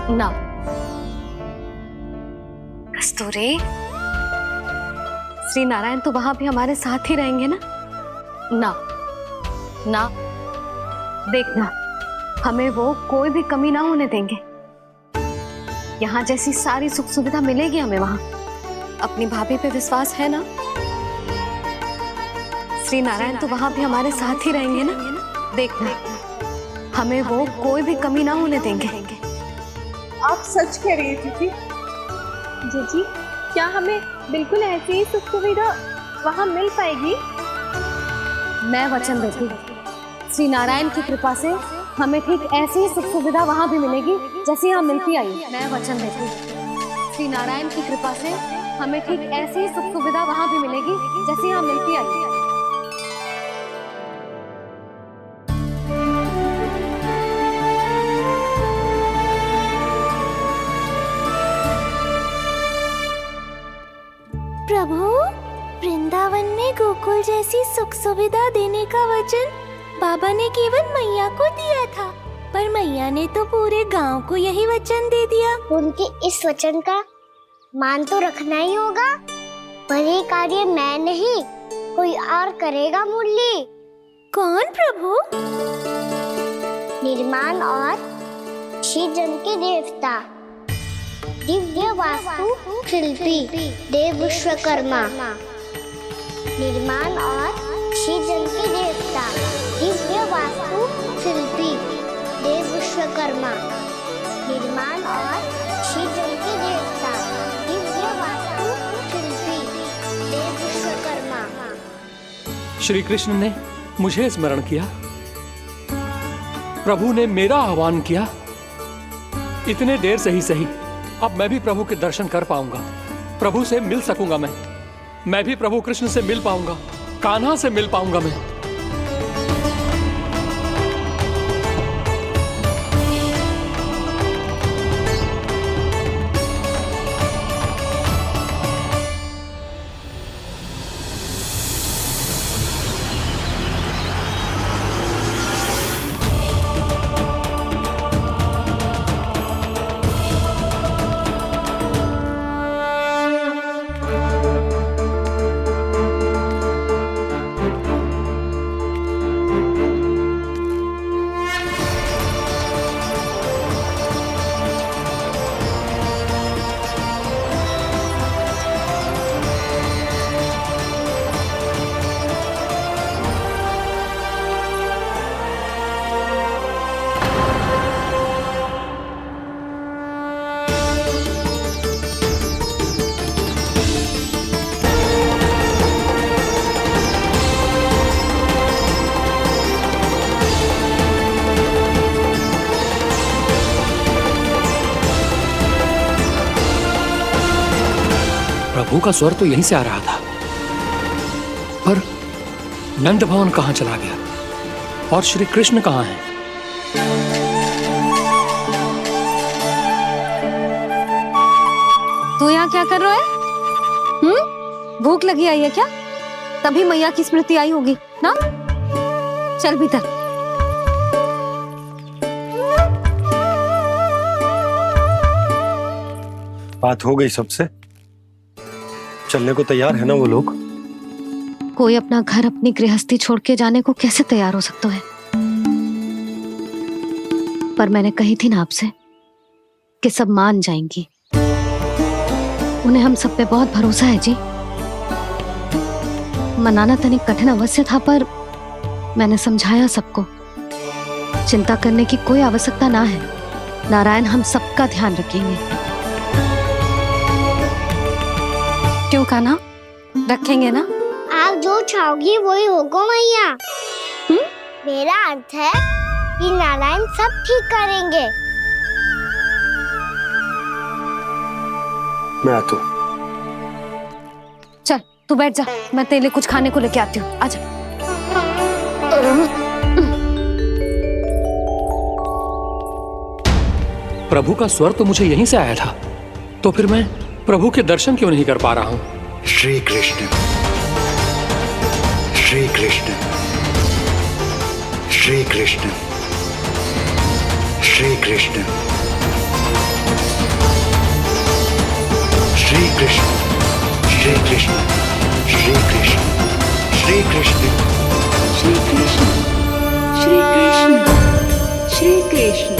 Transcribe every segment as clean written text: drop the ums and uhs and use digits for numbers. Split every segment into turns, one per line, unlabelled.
ना कस्तूरी, श्री नारायण तो वहां भी हमारे साथ ही रहेंगे ना? ना ना, देखना हमें वो कोई भी कमी ना होने देंगे। यहाँ जैसी सारी सुख सुविधा मिलेगी हमें वहां। अपनी भाभी पे विश्वास है ना? श्री नारायण तो वहां भी हमारे साथ ही रहेंगे ना? देखना हमें वो कोई भी कमी ना होने देंगे।
आप सच कह रही है दीदी?
जीजी, क्या हमें बिल्कुल ऐसी ही सुख सुविधा वहाँ मिल पाएगी?
मैं वचन देती हूँ, श्री नारायण की कृपा से हमें ठीक ऐसी ही सुख सुविधा वहाँ भी मिलेगी जैसी यहाँ मिलती आई। मैं वचन देती हूँ, श्री नारायण की कृपा से हमें ठीक ऐसी ही सुख सुविधा वहाँ भी मिलेगी जैसी यहाँ मिलती आई।
प्रभु, वृंदावन में गोकुल जैसी सुख सुविधा देने का वचन बाबा ने केवल मैया को दिया था, पर मैया ने तो पूरे गांव को यही वचन दे दिया।
उनके इस वचन का मान तो रखना ही होगा, पर ये कार्य मैं नहीं कोई और करेगा। मुरली।
कौन प्रभु?
निर्माण और सृजन के देवता, दिव्य वास्तु शिल्पी देव विश्वकर्मा। निर्माण और सृजन के देवता, दिव्य वास्तु शिल्पी देव विश्वकर्मा। निर्माण और सृजन के देवता, दिव्य वास्तु शिल्पी देव विश्वकर्मा।
श्री कृष्ण ने मुझे स्मरण किया, प्रभु ने मेरा आह्वान किया। इतने देर से ही सही, अब मैं भी प्रभु के दर्शन कर पाऊंगा, प्रभु से मिल सकूंगा। मैं भी प्रभु कृष्ण से मिल पाऊंगा, कान्हा से मिल पाऊंगा मैं। प्रभु का स्वर तो यहीं से आ रहा था, पर नंद भवन कहां चला गया और श्री कृष्ण कहां हैं?
तू यहाँ क्या कर रहा है? भूख लगी आई है क्या? तभी मैया की स्मृति आई होगी ना? चल भीतर।
बात हो गई सबसे? चलने को तैयार है ना वो लोग?
कोई अपना घर अपनी गृहस्थी छोड़ के जाने को कैसे तैयार हो सकता है? पर मैंने कही थी ना आपसे कि सब मान जाएंगी। उन्हें हम सब पे बहुत भरोसा है जी। मनाना तनिक कठिन अवश्य था, पर मैंने समझाया सबको। चिंता करने की कोई आवश्यकता ना है, नारायण हम सबका ध्यान रखेंगे। क्यों कान्हा, रखेंगे ना?
आप जो चाहोगी वही होगा मैया। मेरा अर्थ है कि नारायण सब ठीक करेंगे।
मैं आता हूँ।
चल तू बैठ जा, मैं तेरे लिए कुछ खाने को लेके आती हूँ। आजा।
प्रभु का स्वर तो मुझे यहीं से आया था, तो फिर मैं प्रभु के दर्शन क्यों नहीं कर पा रहा हूँ?
श्री कृष्ण, श्री कृष्ण, श्री कृष्ण, श्री कृष्ण। श्री कृष्ण श्री कृष्ण श्री कृष्ण श्री कृष्ण
श्री कृष्ण श्री कृष्ण श्री कृष्ण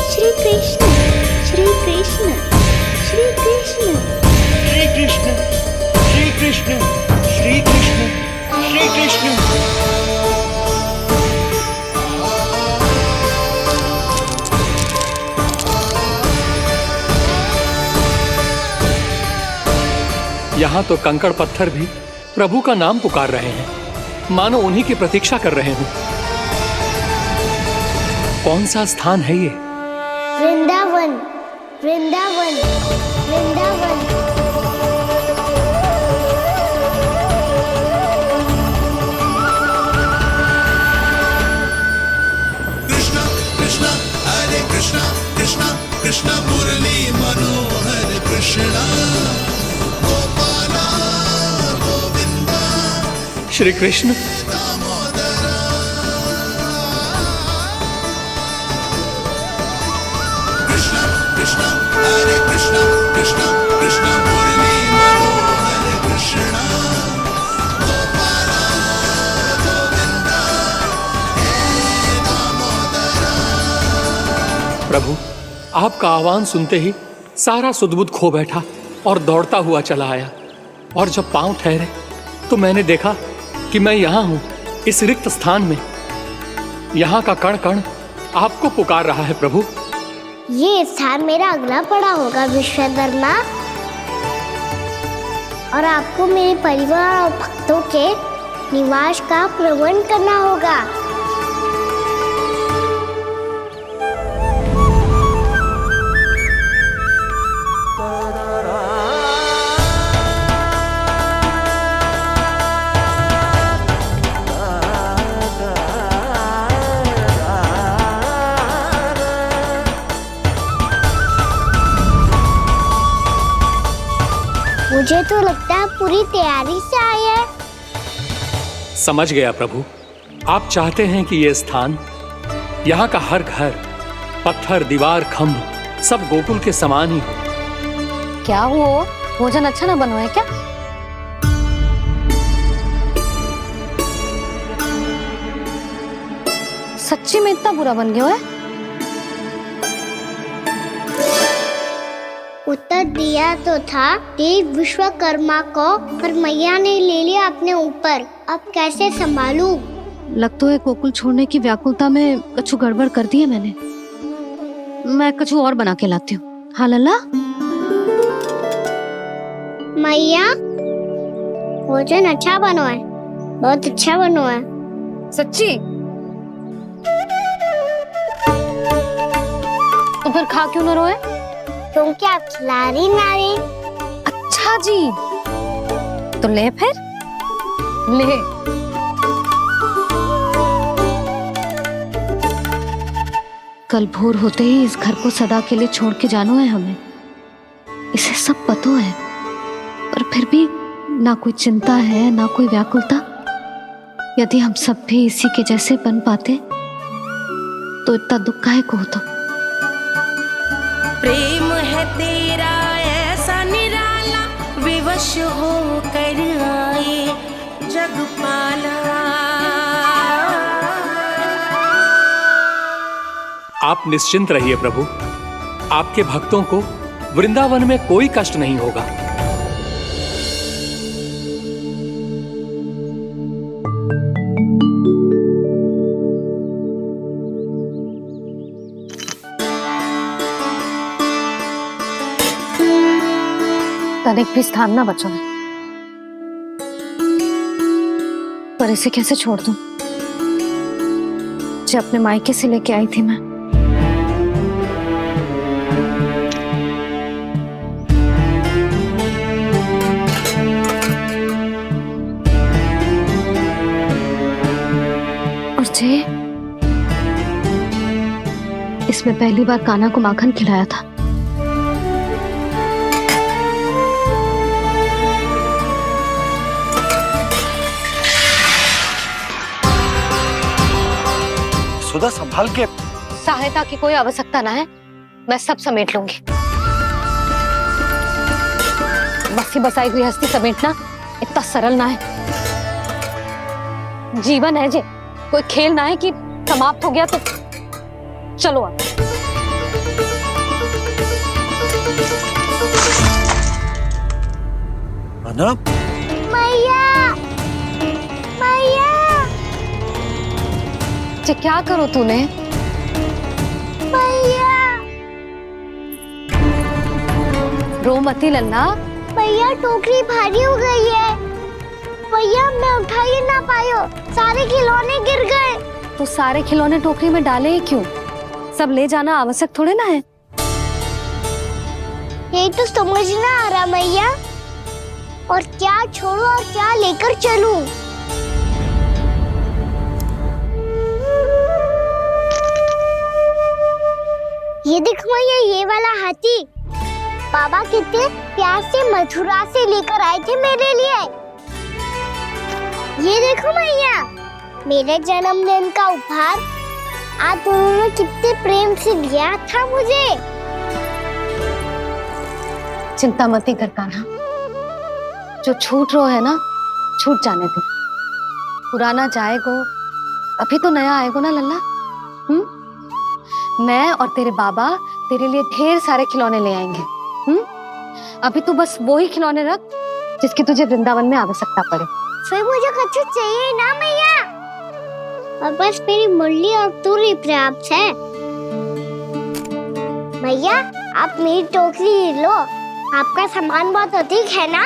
श्री कृष्ण श्री कृष्ण श्री कृष्ण
श्री कृष्ण श्री कृष्ण श्री कृष्ण श्री कृष्ण।
यहाँ तो कंकड़ पत्थर भी प्रभु का नाम पुकार रहे हैं, मानो उन्हीं की प्रतीक्षा कर रहे हैं। कौन सा स्थान है ये?
वृंदावन वृंदावन वृंदावन।
कृष्णा कृष्णा हरे कृष्णा कृष्णा कृष्णा मुरली मनोहर कृष्णा गोपाला गोविंदा
श्री कृष्ण।
कृष्णा कृष्णा हरे कृष्णा कृष्णा कृष्णा मुरली मनोहर कृष्णा गोपाला गोविंदा हे दामोदरा।
प्रभु, आपका आह्वान सुनते ही सारा सुध-बुध खो बैठा और दौड़ता हुआ चला आया। और जब पांव ठहरे तो मैंने देखा कि मैं यहाँ हूँ, इस रिक्त स्थान में। यहाँ का कण कण आपको पुकार रहा है प्रभु।
ये स्थान मेरा अगला पड़ा होगा विश्वकर्मा, और आपको मेरे परिवार और भक्तों के निवास का प्रबंध करना होगा। मुझे तो लगता है पूरी तैयारी से आए हैं।
समझ गया प्रभु, आप चाहते हैं कि ये स्थान, यहाँ का हर घर, पत्थर, दीवार, खम्भ सब गोकुल के समान ही हो।
क्या हुआ? भोजन अच्छा ना बनो है क्या? सच्ची में इतना बुरा बन गया है?
उत्तर दिया तो था देव विश्वकर्मा को, पर मैया ने ले लिया अपने ऊपर। अब कैसे संभालूं?
लगता है गोकुल छोड़ने की व्याकुलता में कछु गड़बड़ कर दी है मैंने। मैं कछु और बना के लाती हूँ। हाँ लल्ला?
मैया, भोजन अच्छा बनो है, बहुत अच्छा बनो है।
सच्ची? तो फिर खा क्यों न रोए?
तुम क्या खिला रही नारी?
अच्छा जी, तो ले फिर ले। कल भोर होते ही इस घर को सदा के लिए छोड़ के जाना है हमें। इसे सब पता है, पर फिर भी ना कोई चिंता है ना कोई व्याकुलता। यदि हम सब भी इसी के जैसे बन पाते तो इतना दुख काहे को होता।
प्रेम है तेरा ऐसा निराला, विवश हो कर आए जगपाला।
आप निश्चिंत रहिए प्रभु, आपके भक्तों को वृंदावन में कोई कष्ट नहीं होगा।
तनिक भी स्थान ना बचो है, पर इसे कैसे छोड़ दूं जो अपने मायके से लेके आई थी मैं। और जे इसमें पहली बार कान्हा को माखन खिलाया था।
सुधा संभाल के।
सहायता की कोई आवश्यकता ना है, मैं सब समेट लूंगी। बसी बसाई हुई हस्ती समेटना इतना सरल ना है। जीवन है जे, कोई खेल ना है कि समाप्त हो गया तो चलो अब।
अना,
मैया, मैया,
जे क्या करो तूने?
मैया,
रो मती लल्ला।
भैया टोकरी भारी हो गई है। भैया मैं उठा ही ना पायो, सारे खिलौने गिर गए।
तो सारे खिलौने टोकरी में डाले ही क्यों? सब ले जाना आवश्यक थोड़े ना है।
यही तो समझ ना आ रहा मैया, और क्या छोड़ू और क्या लेकर चलूं? ये देख मैया, ये वाला हाथी बाबा कितने प्यार से मथुरा से लेकर आए थे मेरे लिए। ये देखो मैया, मेरे जन्मदिन का उपहार आप दोनों ने कितने प्रेम से दिया था मुझे।
चिंता मती कर कान्हा, जो छूट रो है ना छूट जाने दे। पुराना जाएगो, अभी तो नया आएगो ना लल्ला। मैं और तेरे बाबा तेरे लिए ढेर सारे खिलौने ले आएंगे। अभी तू बस वो ही खिलौने रख जिसकी तुझे वृंदावन में आवश्यकता पड़े।
फिर मुझे कुछ चाहिए ना मैया, और बस मेरी मुरली और तुरी पर्याप्त है। भैया आप मेरी टोकरी लो, आपका सामान बहुत अधिक है ना।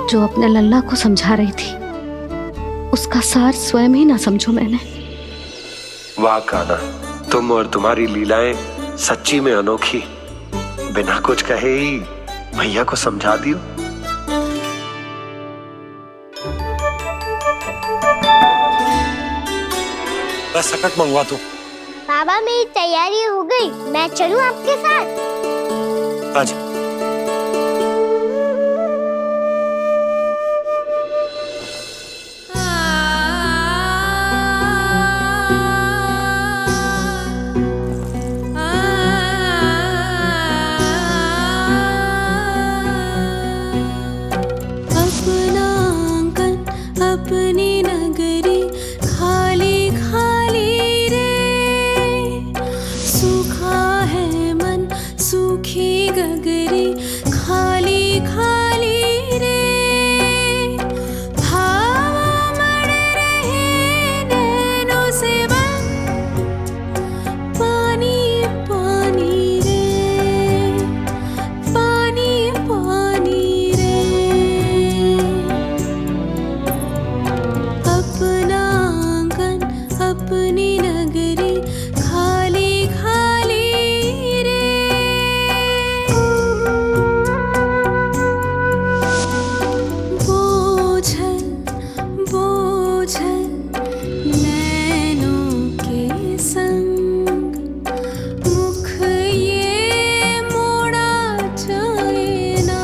जो अपने लल्ला को समझा रही थी उसका सार स्वयं ही ना समझो मैंने।
वाह कान्हा, तुम और तुम्हारी लीलाएं सच्ची में अनोखी। बिना कुछ कहे ही भैया को समझा दियो। बस सकट मंगवा दो।
बाबा मेरी तैयारी हो गई, मैं चलूं आपके साथ?
आजा।
अपना आंगन अपनी नगरी खाली खाली रे, सूखा है मन सूखी गगरी खाली खाली रे, हवा मर रहे नैनों से बन पानी पानी रे, पानी पानी रे। अपना आंगन अपनी नगरी खाली खाली रे, बोझल बोझल नैनों के संग मुख ये मोड़ा जाए ना,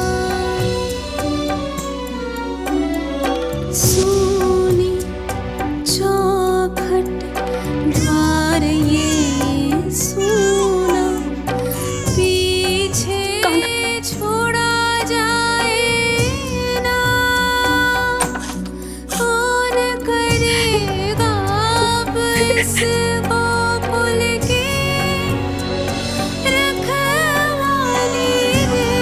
सूनी चौखट द्वार ये सूना पीछे छोड़ा जाए ना, कौन करेगा अब इसको पुल की रखवाली रे।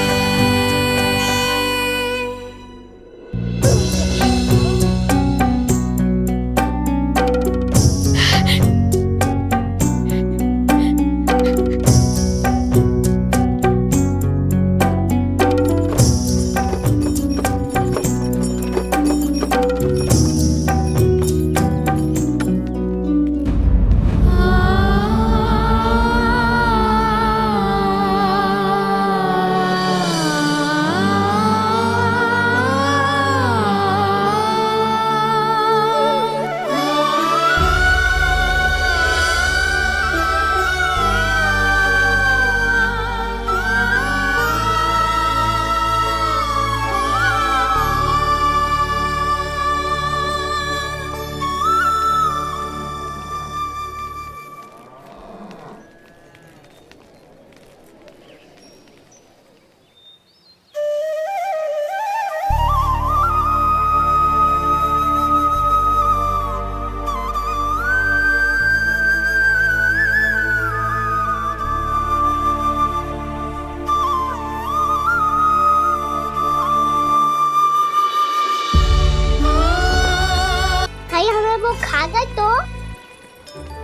खा गए तो?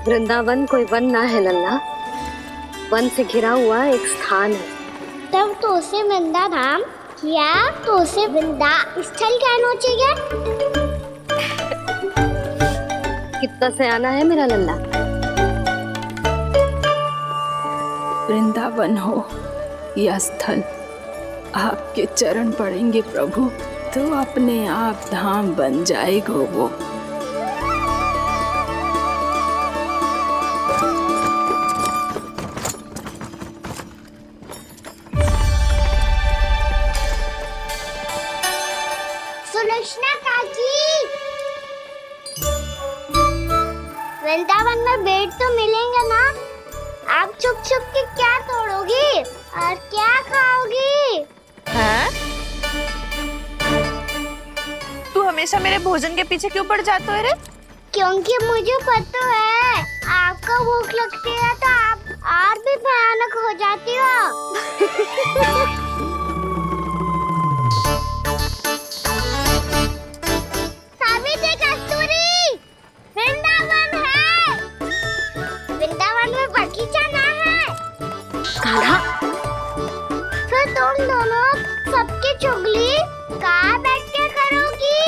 वृंदावन कोई वन ना है लल्ला, वन से घिरा हुआ एक स्थान है।
तब तो उसे वृंदा धाम या तो उसे वृंदा स्थल कहना चाहिए।
कितना सयाना है मेरा लल्ला।
वृंदावन हो या स्थल, आपके चरण पड़ेंगे प्रभु तो अपने आप धाम बन जाएगा वो।
सुलक्षणा काकी, वृंदावन में बेट तो मिलेंगे ना? आप छुप छुप के क्या तोड़ोगी और क्या खाओगी?
हाँ? तू हमेशा मेरे भोजन के पीछे क्यों पड़ जाते हो रे?
क्योंकि मुझे पता है आपको भूख लगती है तो आप और भी भयानक हो जाती हो। सावित्री, कस्तूरी, वृंदावन है। वृंदावन में बगीचा ना है।
कान्हा,
फिर तुम दोनों सबकी चुगली कहाँ बैठ के करोगी?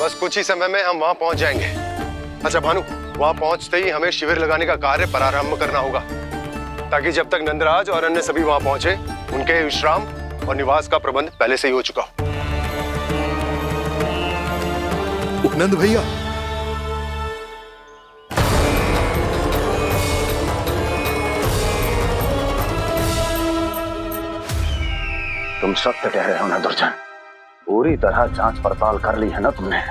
बस कुछ ही समय में हम वहां पहुंच जाएंगे। अच्छा भानु, वहां पहुंचते ही हमें शिविर लगाने का कार्य प्रारंभ करना होगा, ताकि जब तक नंदराज और अन्य सभी वहां पहुंचे उनके विश्राम और निवास का प्रबंध पहले से ही हो चुका हो।
नंद भैया,
तुम सत्य कह रहे हो ना दुर्जन, पूरी तरह जांच पड़ताल कर ली है ना तुमने?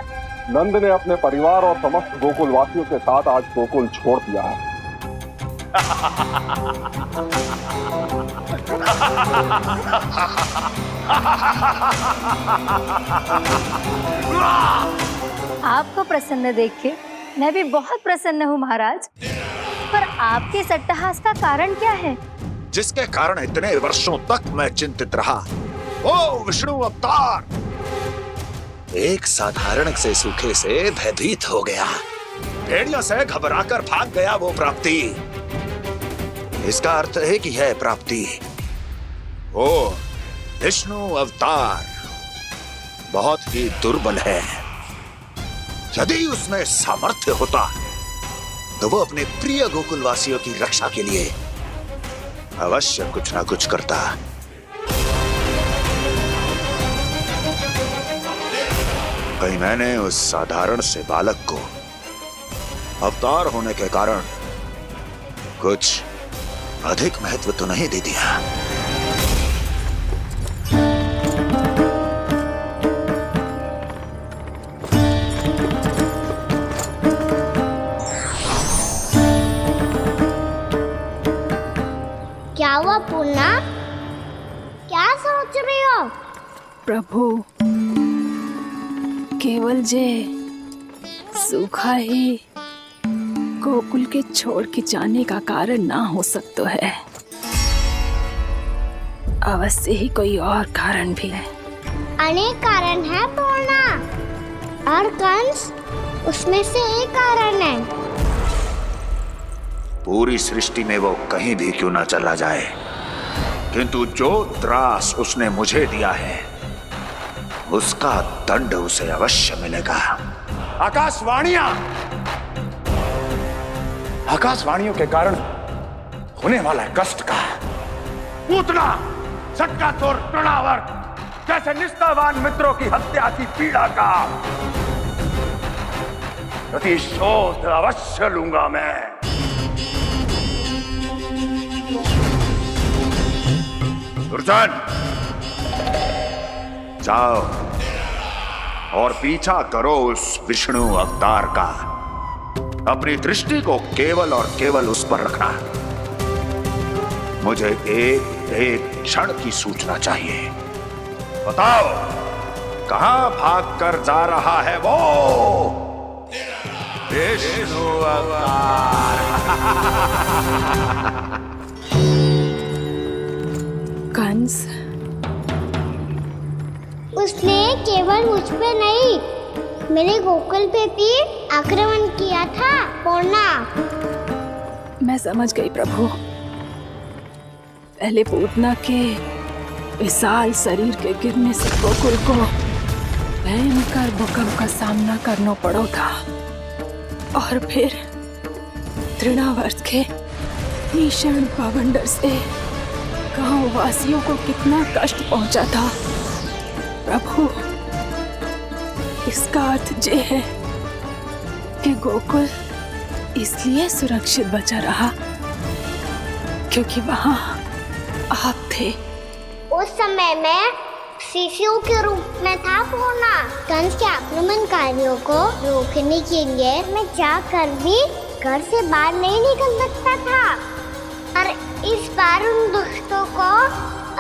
नंद ने अपने परिवार और समस्त गोकुल वासियों के साथ आज गोकुल छोड़ दिया है।
आपको प्रसन्न देख के मैं भी बहुत प्रसन्न हूँ महाराज, पर आपके इस अट्टहास का कारण क्या है?
जिसके कारण इतने वर्षों तक मैं चिंतित रहा। ओ विष्णु अवतार, एक साधारण से सूखे से भयभीत हो गया, भेड़ियों से घबराकर भाग गया वो प्राप्ति। इसका अर्थ है कि यह प्राप्ति वो विष्णु अवतार बहुत ही दुर्बल है। यदि उसमें सामर्थ्य होता तो वो अपने प्रिय गोकुलवासियों की रक्षा के लिए अवश्य कुछ ना कुछ करता। कहीं मैंने उस साधारण से बालक को अवतार होने के कारण कुछ अधिक महत्व तो नहीं दे दिया?
क्या हुआ पूर्णा? क्या सोच रही हो?
प्रभु, केवल जे सूखा ही गोकुल के छोड़ के जाने का कारण ना हो सकता है, अवश्य ही कोई और कारण भी है।
अनेक कारण है पूर्णा, और कंस उसमें से एक कारण है।
पूरी सृष्टि में वो कहीं भी क्यों ना चला जाए, किंतु जो त्रास उसने मुझे दिया है उसका दंड उसे अवश्य मिलेगा। आकाशवाणियों के कारण होने वाला कष्ट का, पूतना, सटकासुर, तृणावर्त जैसे निष्ठावान मित्रों की हत्या की पीड़ा का प्रतिशोध अवश्य लूंगा मैं। दुर्जन, जाओ और पीछा करो उस विष्णु अवतार का। अपनी दृष्टि को केवल और केवल उस पर रखना। मुझे एक एक क्षण की सूचना चाहिए। बताओ, कहां भागकर जा रहा है वो विष्णु अवतार?
कंस,
उसने केवल मुझ पे नहीं, मेरे गोकुल पे भी आक्रमण किया था पूर्णा।
मैं समझ गई प्रभु। पहले पूतना के विशाल शरीर के गिरने से गोकुल को भयंकर भूकंप का सामना करना पड़ा था, और फिर तृणावर्त के भीषण पावंडर से गांव वासियों को कितना कष्ट पहुंचा था। प्रभु, इसका अर्थ ये है कि गोकुल इसलिए सुरक्षित बचा रहा क्योंकि वहां आप थे।
उस समय मैं शिशु के रूप में था पूर्णा। कंस के आक्रमणकारियों को रोकने के लिए मैं जाकर भी घर से बाहर नहीं निकल सकता था, और इस बार उन दुष्टों को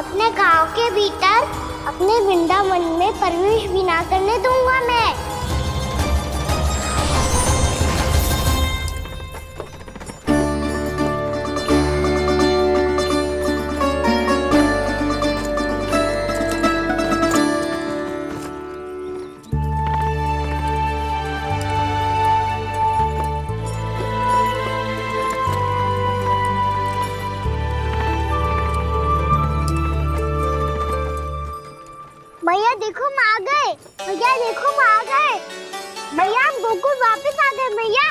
अपने गांव के भीतर, अपने वृंदावन में प्रवेश भी ना करने दूंगा मैं। भैया देखो हम आ गए, भैया देखो हम आ गए, भैया हम गोकुल वापस आ गए भैया।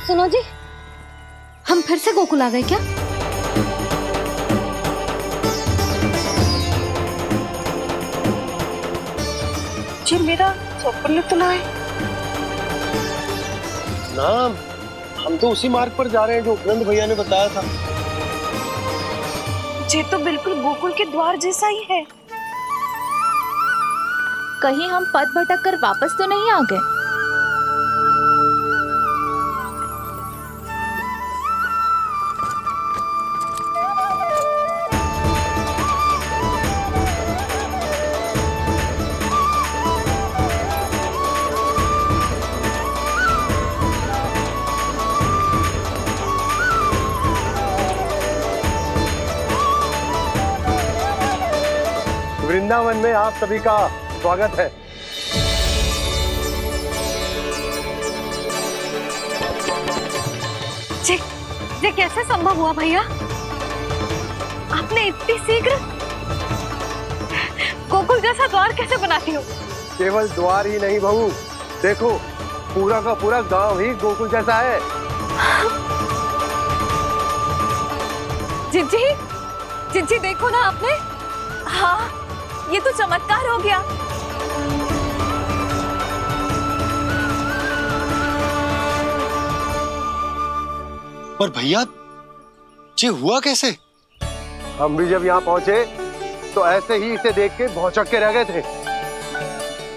सुनो जी, हम फिर से गोकुल आ गए क्या?
जी मेरा चप्पल तो ना है।
नाम, हम तो उसी मार्ग पर जा रहे हैं जो उपनंद भैया ने बताया था।
ये तो बिल्कुल गोकुल के द्वार जैसा ही है।
कहीं हम पथ भटक कर वापस तो नहीं आ गए?
वृंदावन में आप सभी का स्वागत है।
ये कैसे संभव हुआ भैया? आपने इतनी शीघ्र गोकुल जैसा द्वार कैसे बनाती हो?
केवल द्वार ही नहीं बहू, देखो पूरा का पूरा गांव ही गोकुल जैसा है।
जिज्जी देखो ना आपने। हाँ, ये तो चमत्कार हो गया।
पर भैया, ये हुआ कैसे? हम भी जब यहाँ पहुंचे तो ऐसे ही इसे देख के भौचक के रह गए थे,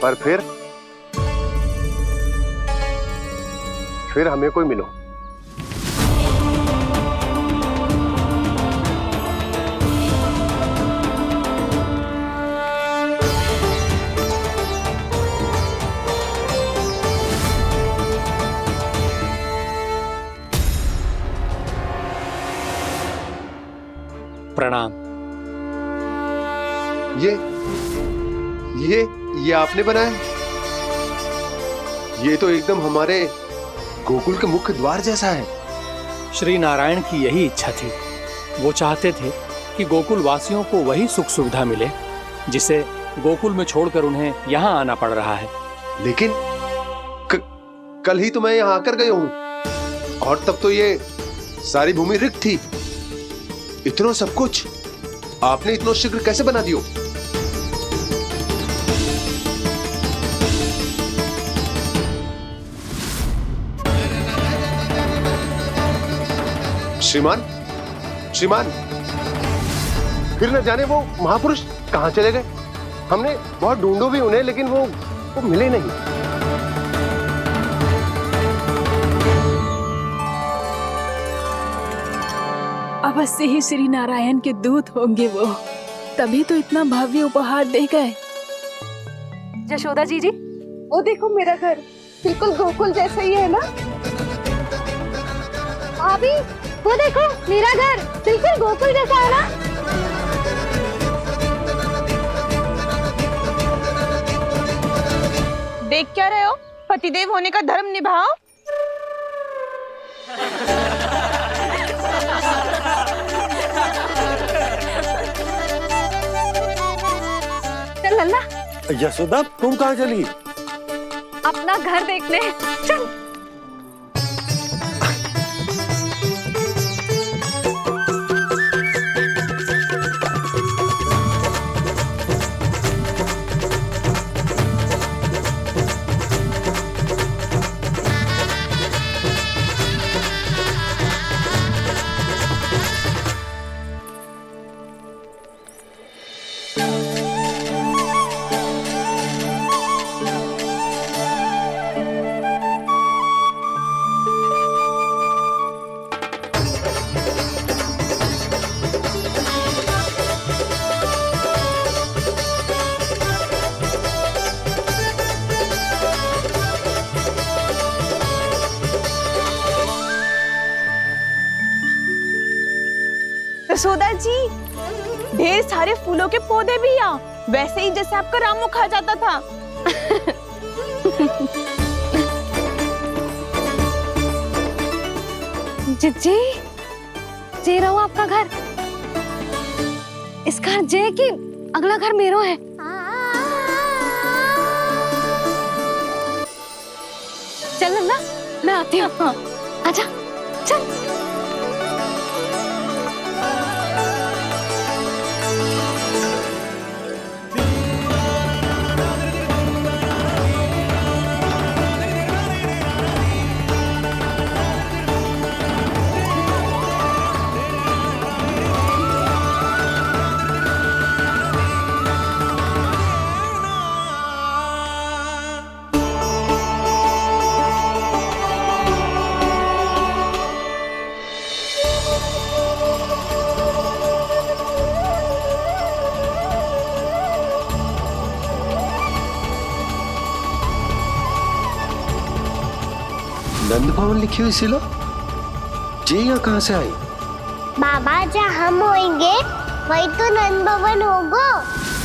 पर फिर हमें कोई मिलो।
प्रणाम।
ये आपने बनाया? ये तो एकदम हमारे गोकुल के मुख्य द्वार जैसा है।
श्री नारायण की यही इच्छा थी। वो चाहते थे कि गोकुल वासियों को वही सुख सुविधा मिले जिसे गोकुल में छोड़कर उन्हें यहाँ आना पड़ रहा है।
लेकिन कल ही तो मैं यहाँ आकर गया हूँ, और तब तो ये सारी भूमि रिक्त थी। इतना सब कुछ आपने इतना शीघ्र कैसे बना दियो? श्रीमान, फिर न जाने वो महापुरुष कहाँ चले गए। हमने बहुत ढूंढो भी उन्हें, लेकिन वो मिले नहीं।
अवश्य ही श्री नारायण के दूत होंगे वो, तभी तो इतना भव्य उपहार दे गए।
यशोदा जी, वो देखो मेरा घर बिल्कुल गोकुल जैसा ही है ना।
भाभी वो देखो मेरा घर बिल्कुल गोकुल जैसा है ना।
देख क्या रहे हो? पतिदेव होने का धर्म निभाओ।
चल लल्ला,
यशोदा तुम कहाँ चली?
अपना घर देखने चल।
यशोदा जी, ढेर सारे फूलों के पौधे भी यहाँ, वैसे ही जैसे आपका रामू खा जाता था।
जी जे रहो आपका घर। इस घर जे की अगला घर मेरो है। चल ना, मैं आती हूँ। आजा चल।
नंद भवन लिखी हुई सिलो जी यहाँ कहाँ से आई?
बाबा जहाँ हम होंगे वही तो नंद भवन होगा।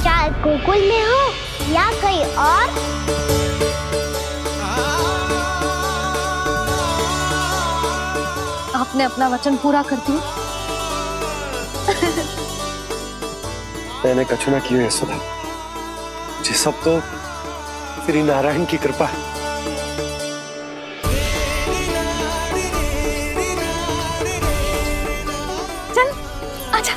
चाहे गोकुल में हो या कहीं और।
आपने अपना वचन पूरा कर दिया।
मैंने कछु ना किया यशोदा, ये सब तो श्री नारायण की कृपा है।
चल आजा।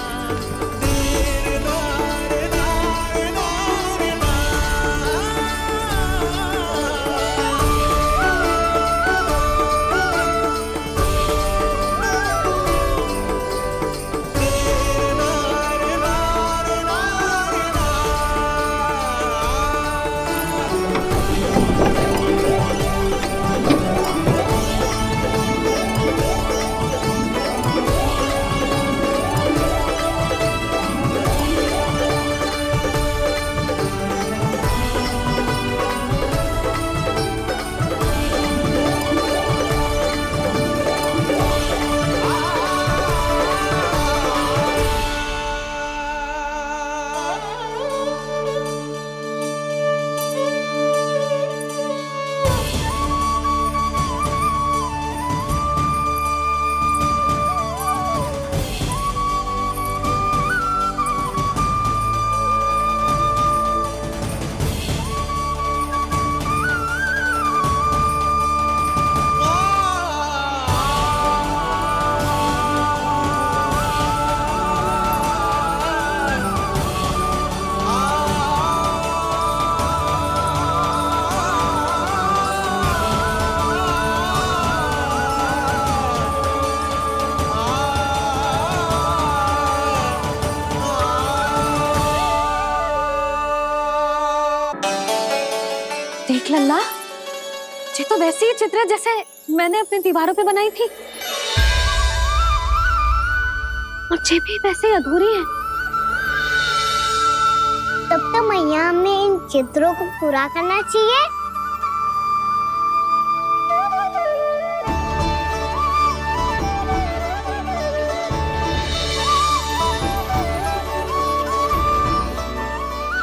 देख लल्ला, ये तो वैसी ही चित्र है जैसे मैंने अपनी दीवारों पे बनाई थी, और ये भी वैसे ही अधूरी है।
तब तो मैया हमें इन चित्रों को पूरा करना चाहिए।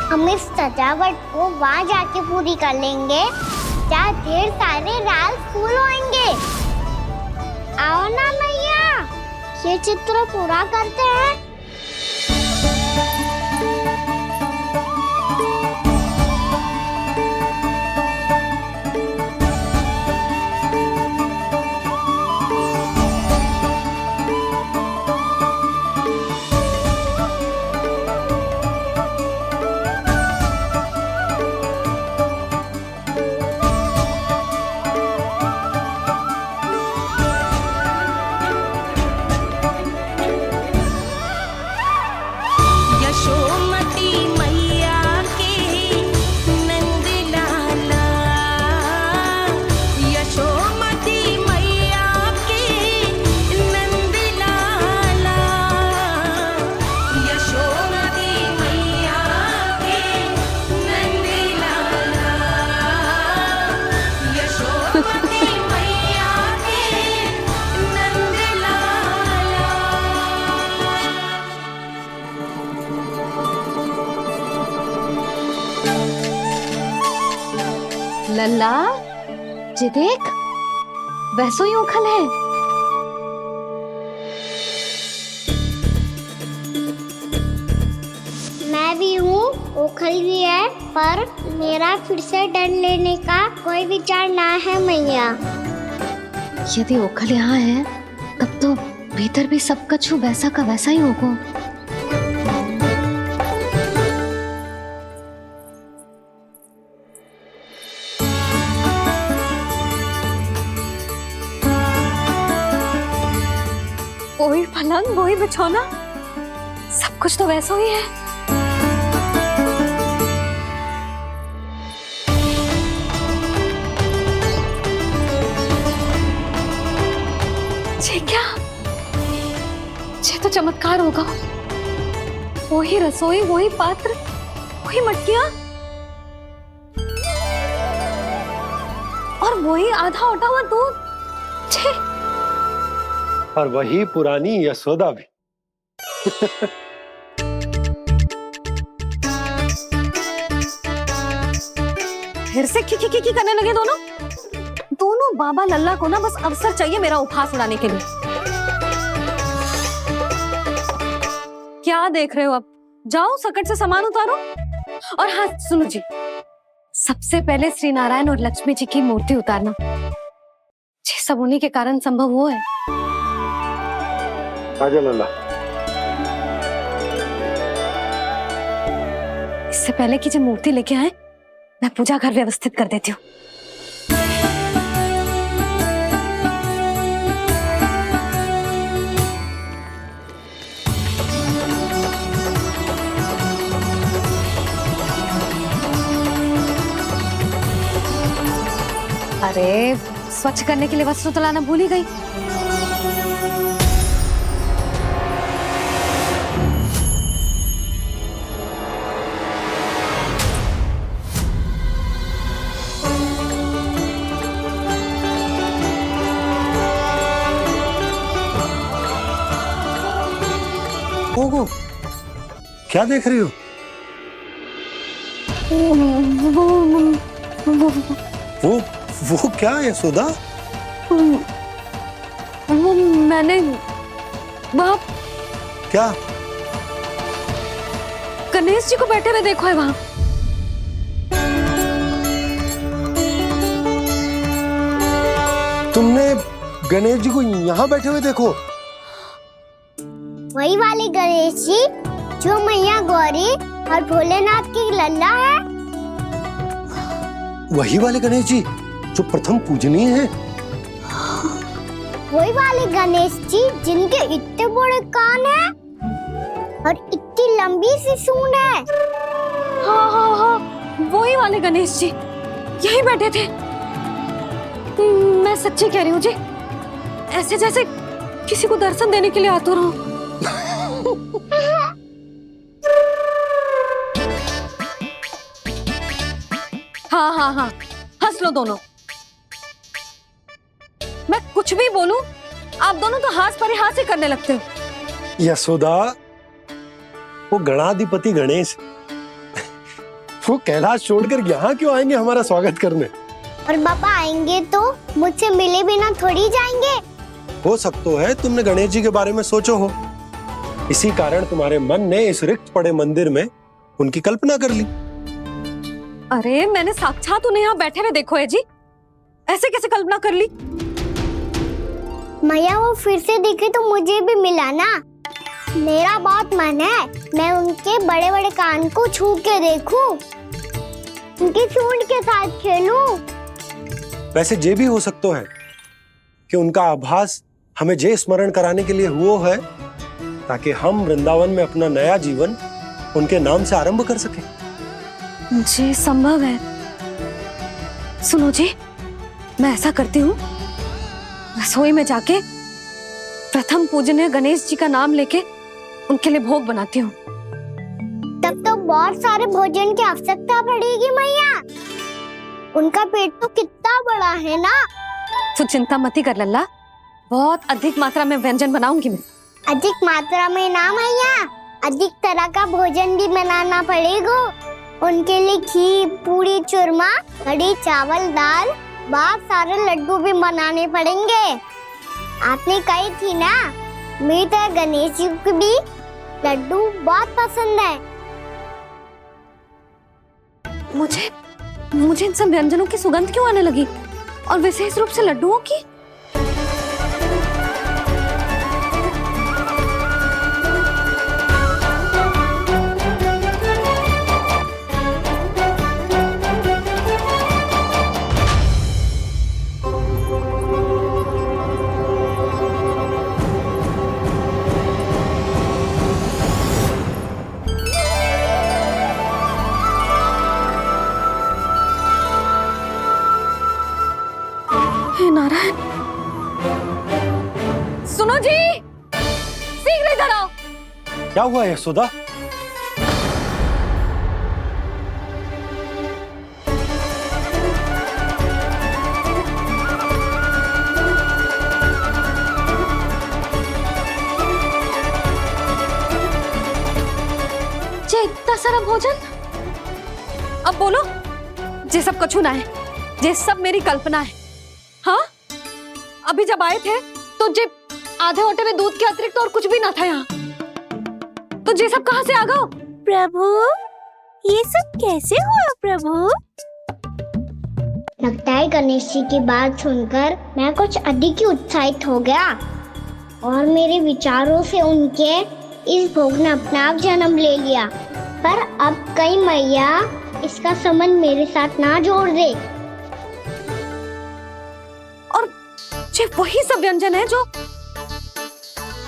हम इस सजावट को वहाँ जाके पूरी कर लेंगे जहाँ ढेर सारे लाल फूल होंगे। आओ ना मैया, ये चित्र पूरा करते हैं।
यशोमती मैया के नंद लाला, यशोमती मैया के नंद लाला, यशोमती मैया के नंद लाला, यशोमती मैया के नंद लाला।
लल्ला, ये देख, वैसो ही उखल है।
मैं भी हूँ, ओखल भी है, पर मेरा फिर से डर लेने का कोई विचार ना है मैया।
यदि ओखल यहाँ है, तब तो भीतर भी सब कछु वैसा का वैसा ही होगा। वही पलंग, वही बिछौना, सब कुछ तो वैसा ही है। ये क्या? ये तो चमत्कार होगा। वही रसोई, वही पात्र, वही मटकियां, और वही आधा उठा हुआ दूध। छे!
और वही पुरानी यशोदा भी।
फिर से की करने लगे दोनों बाबा लल्ला को ना बस अवसर चाहिए मेरा उपहास उड़ाने के लिए। क्या देख रहे हो? अब जाओ, सकट से सामान उतारो। और हाँ सुनो जी, सबसे पहले श्री नारायण और लक्ष्मी जी की मूर्ति उतारना। ये सब उन्हीं के कारण संभव हुआ है।
आजा लल्ला।
इससे पहले कि जो मूर्ति लेके आए, मैं पूजा घर व्यवस्थित कर देती हूँ। अरे, स्वच्छ करने के लिए वस्त्र तो लाना भूल ही गई।
ओहो, क्या देख रही हो? वो क्या है यशोदा?
वो मैंने बाप
क्या?
गणेश जी को बैठे हुए देखो है वहां।
तुमने गणेश जी को यहाँ बैठे हुए देखो?
वही वाले गणेश जी जो मैया गौरी और भोलेनाथ की लल्ला है।
वही वाले गणेश जी जो प्रथम पूजनीय हैं।
वही वाले गणेश जी जिनके इतने बड़े कान हैं और इतनी लंबी सी सूंड है।
हाँ हाँ हाँ, वही वाले गणेश जी यहीं बैठे थे। मैं सच्ची कह रही हूँ जी, ऐसे जैसे किसी को दर्शन देने के लिए आतुर हूँ। हाँ हाँ हाँ, हंस लो दोनों। मैं कुछ भी बोलूं, आप दोनों तो हाथ पर हाथ ही करने लगते हो।
यशोदा, वो गणाधिपति गणेश वो कैलाश छोड़कर यहाँ क्यों आएंगे हमारा स्वागत करने?
और पापा आएंगे तो मुझसे मिले बिना थोड़ी जाएंगे।
हो सकता है तुमने गणेश जी के बारे में सोचो हो, इसी कारण तुम्हारे मन ने इस रिक्त पड़े मंदिर में उनकी कल्पना कर ली।
अरे मैंने साक्षात उन्हें यहाँ बैठे हुए देखो है जी, ऐसे कैसे कल्पना कर ली?
मैया वो फिर से दिखे तो मुझे भी मिला ना। मेरा बहुत मन है मैं उनके बड़े बड़े कान को छू के देखूं, उनकी सूंड के साथ खेलूं।
वैसे ये भी हो सकता है कि उनका आभास हमें जे स्मरण कराने के लिए हुआ है, ताकि हम वृंदावन में अपना नया जीवन उनके नाम से आरंभ कर सके।
जी संभव है। सुनो जी, मैं ऐसा करती हूँ, रसोई में जाके प्रथम पूजनीय गणेश जी का नाम लेके उनके लिए भोग बनाती हूँ।
तब तो बहुत सारे भोजन की आवश्यकता पड़ेगी मैया, उनका पेट तो कितना बड़ा है ना।
तू चिंता मत कर लल्ला, बहुत अधिक मात्रा में व्यंजन बनाऊंगी मैं।
अधिक मात्रा में ना मैया, अधिक तरह का भोजन भी बनाना पड़ेगा। उनके लिए खीर, पूरी, चूरमा, कढ़ी, चावल, दाल, बहुत सारे लड्डू भी बनाने पड़ेंगे। आपने कही थी ना, मेरी तरह गणेश जी को भी लड्डू बहुत पसंद है।
मुझे इन सब व्यंजनों की सुगंध क्यों आने लगी, और विशेष रूप से लड्डुओं की? हे नारायण, सुनो जी, शीघ्र इधर आओ।
क्या हुआ यशोदा?
जे इतना सारा भोजन, अब बोलो, जे सब कछु ना है, जे सब मेरी कल्पना है। हाँ, अभी जब आए थे तो जे आधे ओटे में दूध के अतिरिक्त और कुछ भी ना था यहाँ, तो जे सब कहाँ से आ गए?
प्रभु, ये सब कैसे हुआ प्रभु?
लगता है गणेश जी की बात सुनकर मैं कुछ अधिक ही उत्साहित हो गया, और मेरे विचारों से उनके इस भोग ने अपना आप जन्म ले लिया। पर अब कहीं मैया इसका संबंध मेरे साथ ना जोड़ दे।
और ये वही सब व्यंजन है जो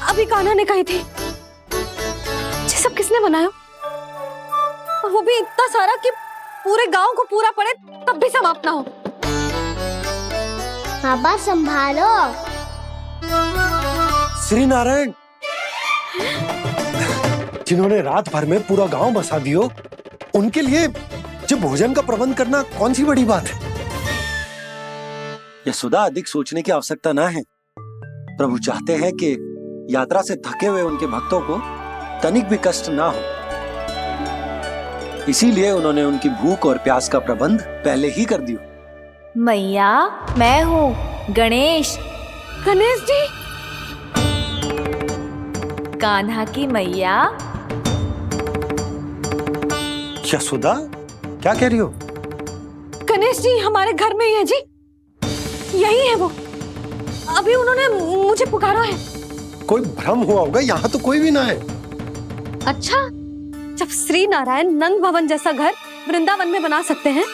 अभी कान्हा ने कही थी। ये सब किसने बनाया? और वो भी इतना सारा कि पूरे गांव को पूरा पड़े तब भी समाप्त ना हो।
बाबा संभालो।
श्री नारायण, जिन्होंने रात भर में पूरा गांव बसा दियो, उनके लिए जो भोजन का प्रबंध करना कौन सी बड़ी बात है? यशोदा, अधिक सोचने की आवश्यकता ना है। प्रभु चाहते हैं कि यात्रा से थके हुए उनके भक्तों को तनिक भी कष्ट ना हो, इसीलिए उन्होंने उनकी भूख और प्यास का प्रबंध पहले ही कर दिया।
मैया, मैं हूँ गणेश।
गणेश जी?
कान्हा की मैया।
यशोदा, क्या कह रही हो?
गणेश जी हमारे घर में ही है जी, यही है वो। अभी उन्होंने मुझे पुकारा है।
कोई भ्रम हुआ होगा, यहाँ तो कोई भी ना है।
अच्छा, जब श्री नारायण नंद भवन जैसा घर वृंदावन में बना सकते हैं,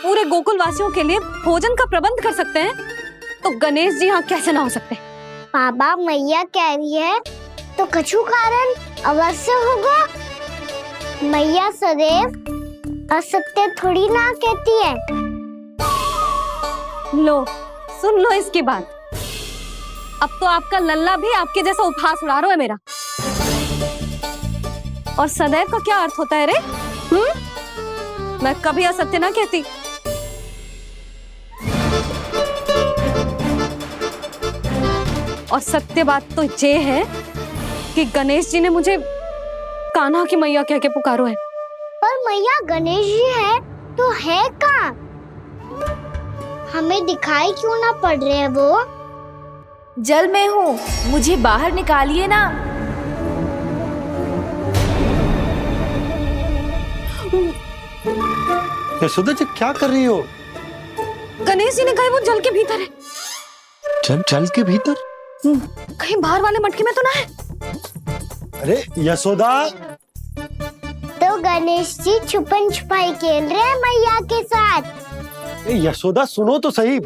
पूरे गोकुल वासियों के लिए भोजन का प्रबंध कर सकते हैं, तो गणेश जी यहाँ कैसे ना हो सकते?
बाबा, मैया कह रही है तो कछु कारण अवश्य होगा। मैया सदैव असत्य थोड़ी ना कहती है।
लो, सुन लो इसकी बात। अब तो आपका लल्ला भी आपके जैसा उपहास उड़ा रहा है मेरा। और सदैव का क्या अर्थ होता है रे? मैं कभी असत्य ना कहती। और सत्य बात तो ये है कि गणेश जी ने मुझे कान्हा की मैया कह के पुकारो है।
पर मैया गणेश जी है तो है कहाँ? हमें दिखाई क्यों ना पड़ रहे हैं वो?
जल में हूँ, मुझे बाहर निकालिए ना।
यशोदा जी क्या कर रही हो?
गणेश जी ने कहा वो जल के भीतर है।
जल के भीतर?
कहीं बाहर वाले मटके में तो ना है?
अरे यशोदा!
तो गणेश जी छुपन छुपाई खेल रहे हैं मैया के साथ।
यशोदा सुनो तो सही।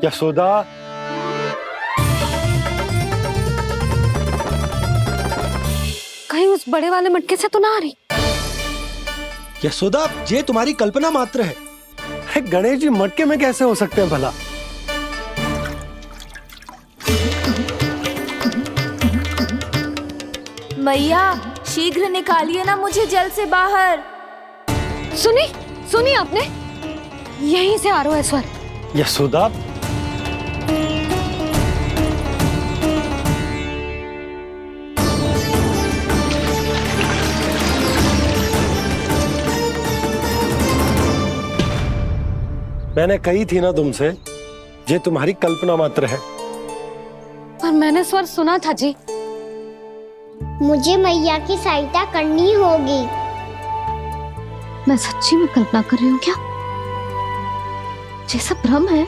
यशोदा,
कहीं उस बड़े वाले मटके से तो ना आ रही?
यशोदा ये तुम्हारी कल्पना मात्र है। गणेश जी मटके में कैसे हो सकते हैं भला?
मैया शीघ्र निकालिए ना मुझे जल से बाहर।
सुनी आपने? यहीं से आ रहा है स्वर।
यशोदा, मैंने कही थी ना तुमसे, ये तुम्हारी कल्पना मात्र है।
पर मैंने स्वर सुना था जी।
मुझे मैया की सहायता करनी होगी।
मैं सच्ची में कल्पना कर रही हूँ क्या? ये सब भ्रम है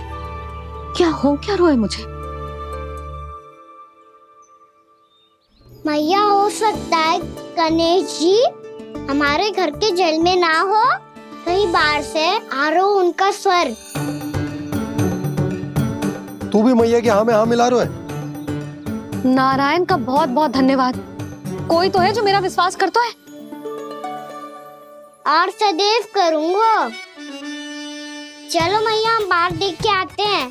क्या? हो क्या रहा है मुझे?
मैया हो सकता है गणेश जी हमारे घर के जल में ना हो, कहीं बाहर से आ रहा हो उनका स्वर।
तू भी मैया के हाँ में हाँ मिला रहा है।
नारायण का बहुत बहुत धन्यवाद। कोई तो है जो मेरा विश्वास करता है।
और सदैव करूँगा। चलो मैया हम बाहर देख के आते हैं।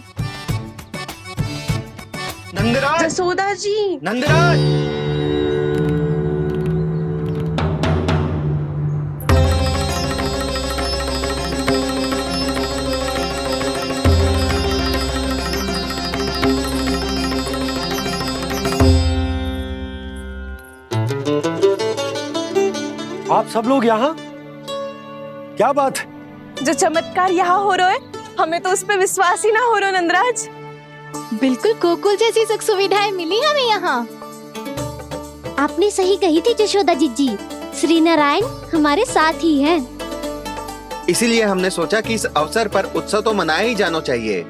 नंदराज, जसोदा जी,
नंदराज,
आप सब लोग यहाँ? क्या बात है?
जो चमत्कार यहाँ हो रहा है, हमें तो उस पे विश्वास ही ना हो रहा नंदराज।
बिल्कुल गोकुल जैसी सुख सुविधाएं मिली हमें यहाँ।
आपने सही कही थी जशोदा जीजी, श्री नारायण हमारे साथ ही हैं।
इसीलिए हमने सोचा कि इस अवसर पर उत्सव तो मनाया ही जाना चाहिए।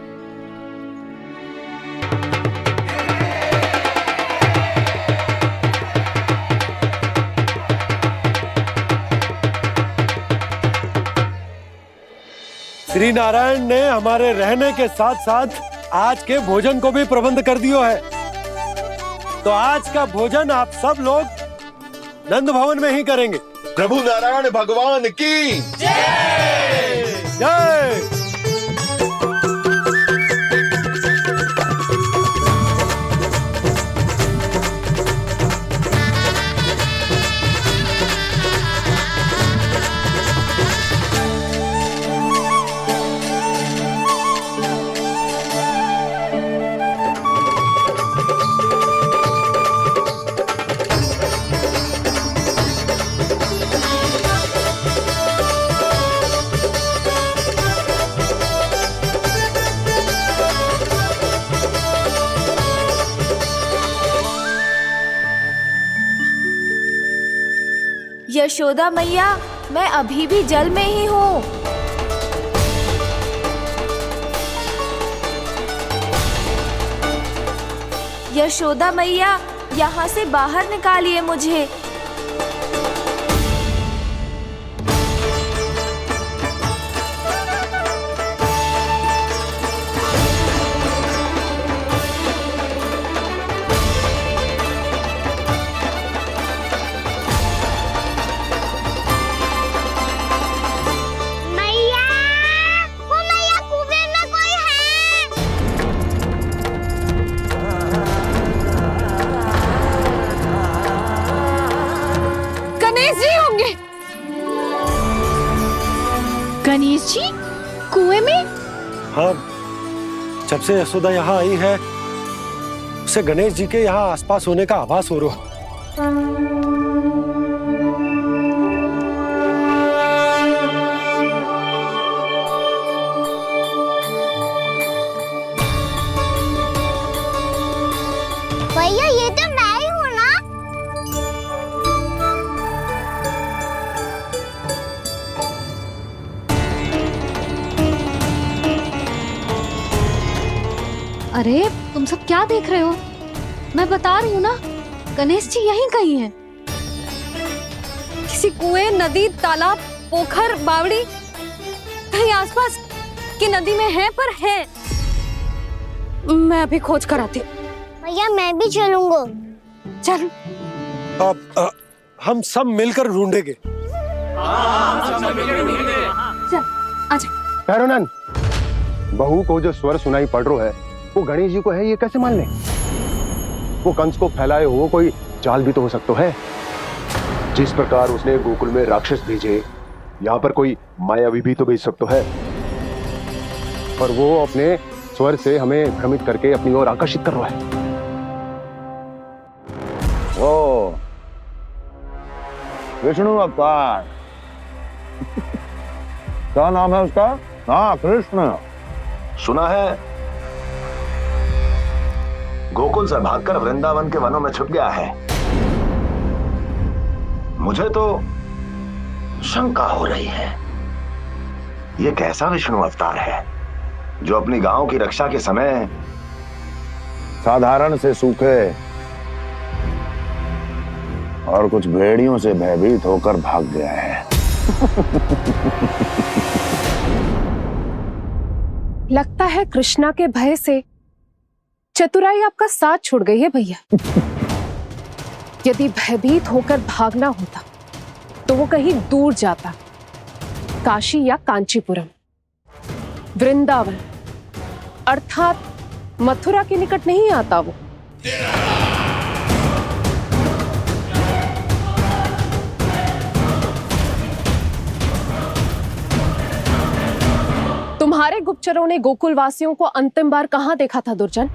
श्री नारायण ने हमारे रहने के साथ साथ आज के भोजन को भी प्रबंध कर दियो है। तो आज का भोजन आप सब लोग नंद भवन में ही करेंगे।
प्रभु नारायण भगवान की
जय जय।
यशोदा मैया, मैं अभी भी जल में ही हूँ। यशोदा मैया, यहाँ से बाहर निकालिए मुझे।
गणेश जी होंगे। गणेश जी कुएं में?
हाँ, जब से यशोदा यहाँ आई है उसे गणेश जी के यहाँ आसपास होने का आभास हो रहा।
भैया ये तो मैं ही हूँ ना।
अरे तुम सब क्या देख रहे हो? मैं बता रही हूँ ना, गणेश जी यहीं कहीं हैं।
किसी कुएं, नदी, तालाब, पोखर, बावड़ी कहीं आसपास की नदी में है, पर है। मैं अभी खोज कर आती हूँ।
भैया मैं भी चलूंगा।
चल।
अब हम सब मिलकर ढूंढेंगे।
चल आजा।
भैरवनान, बहू को जो स्वर सुनाई पड़ रहा है वो गणेश जी को है, ये कैसे मान ले? वो कंस को फैलाए हो कोई चाल भी तो हो सकता है। जिस प्रकार उसने गोकुल में राक्षस भेजे, यहाँ पर कोई मायावी भी तो भेज सकता है। और वो अपने स्वर से हमें भ्रमित करके अपनी ओर आकर्षित कर रहा है।
ओ विष्णु अवतार। क्या नाम है उसका? हाँ, कृष्ण।
सुना है गोकुल से भागकर वृंदावन के वनों में छुप गया है। मुझे तो शंका हो रही है, ये कैसा विष्णु अवतार है जो अपनी गांव की रक्षा के समय
साधारण से सूखे और कुछ भेड़ियों से भयभीत होकर भाग गया है।
लगता है कृष्णा के भय से चतुराई आपका साथ छोड़ गई है भैया। यदि भयभीत होकर भागना होता तो वो कहीं दूर जाता, काशी या कांचीपुरम, वृंदावन अर्थात मथुरा के निकट नहीं आता वो। तुम्हारे गुप्तचरों ने गोकुल वासियों को अंतिम बार कहां देखा था दुर्जन?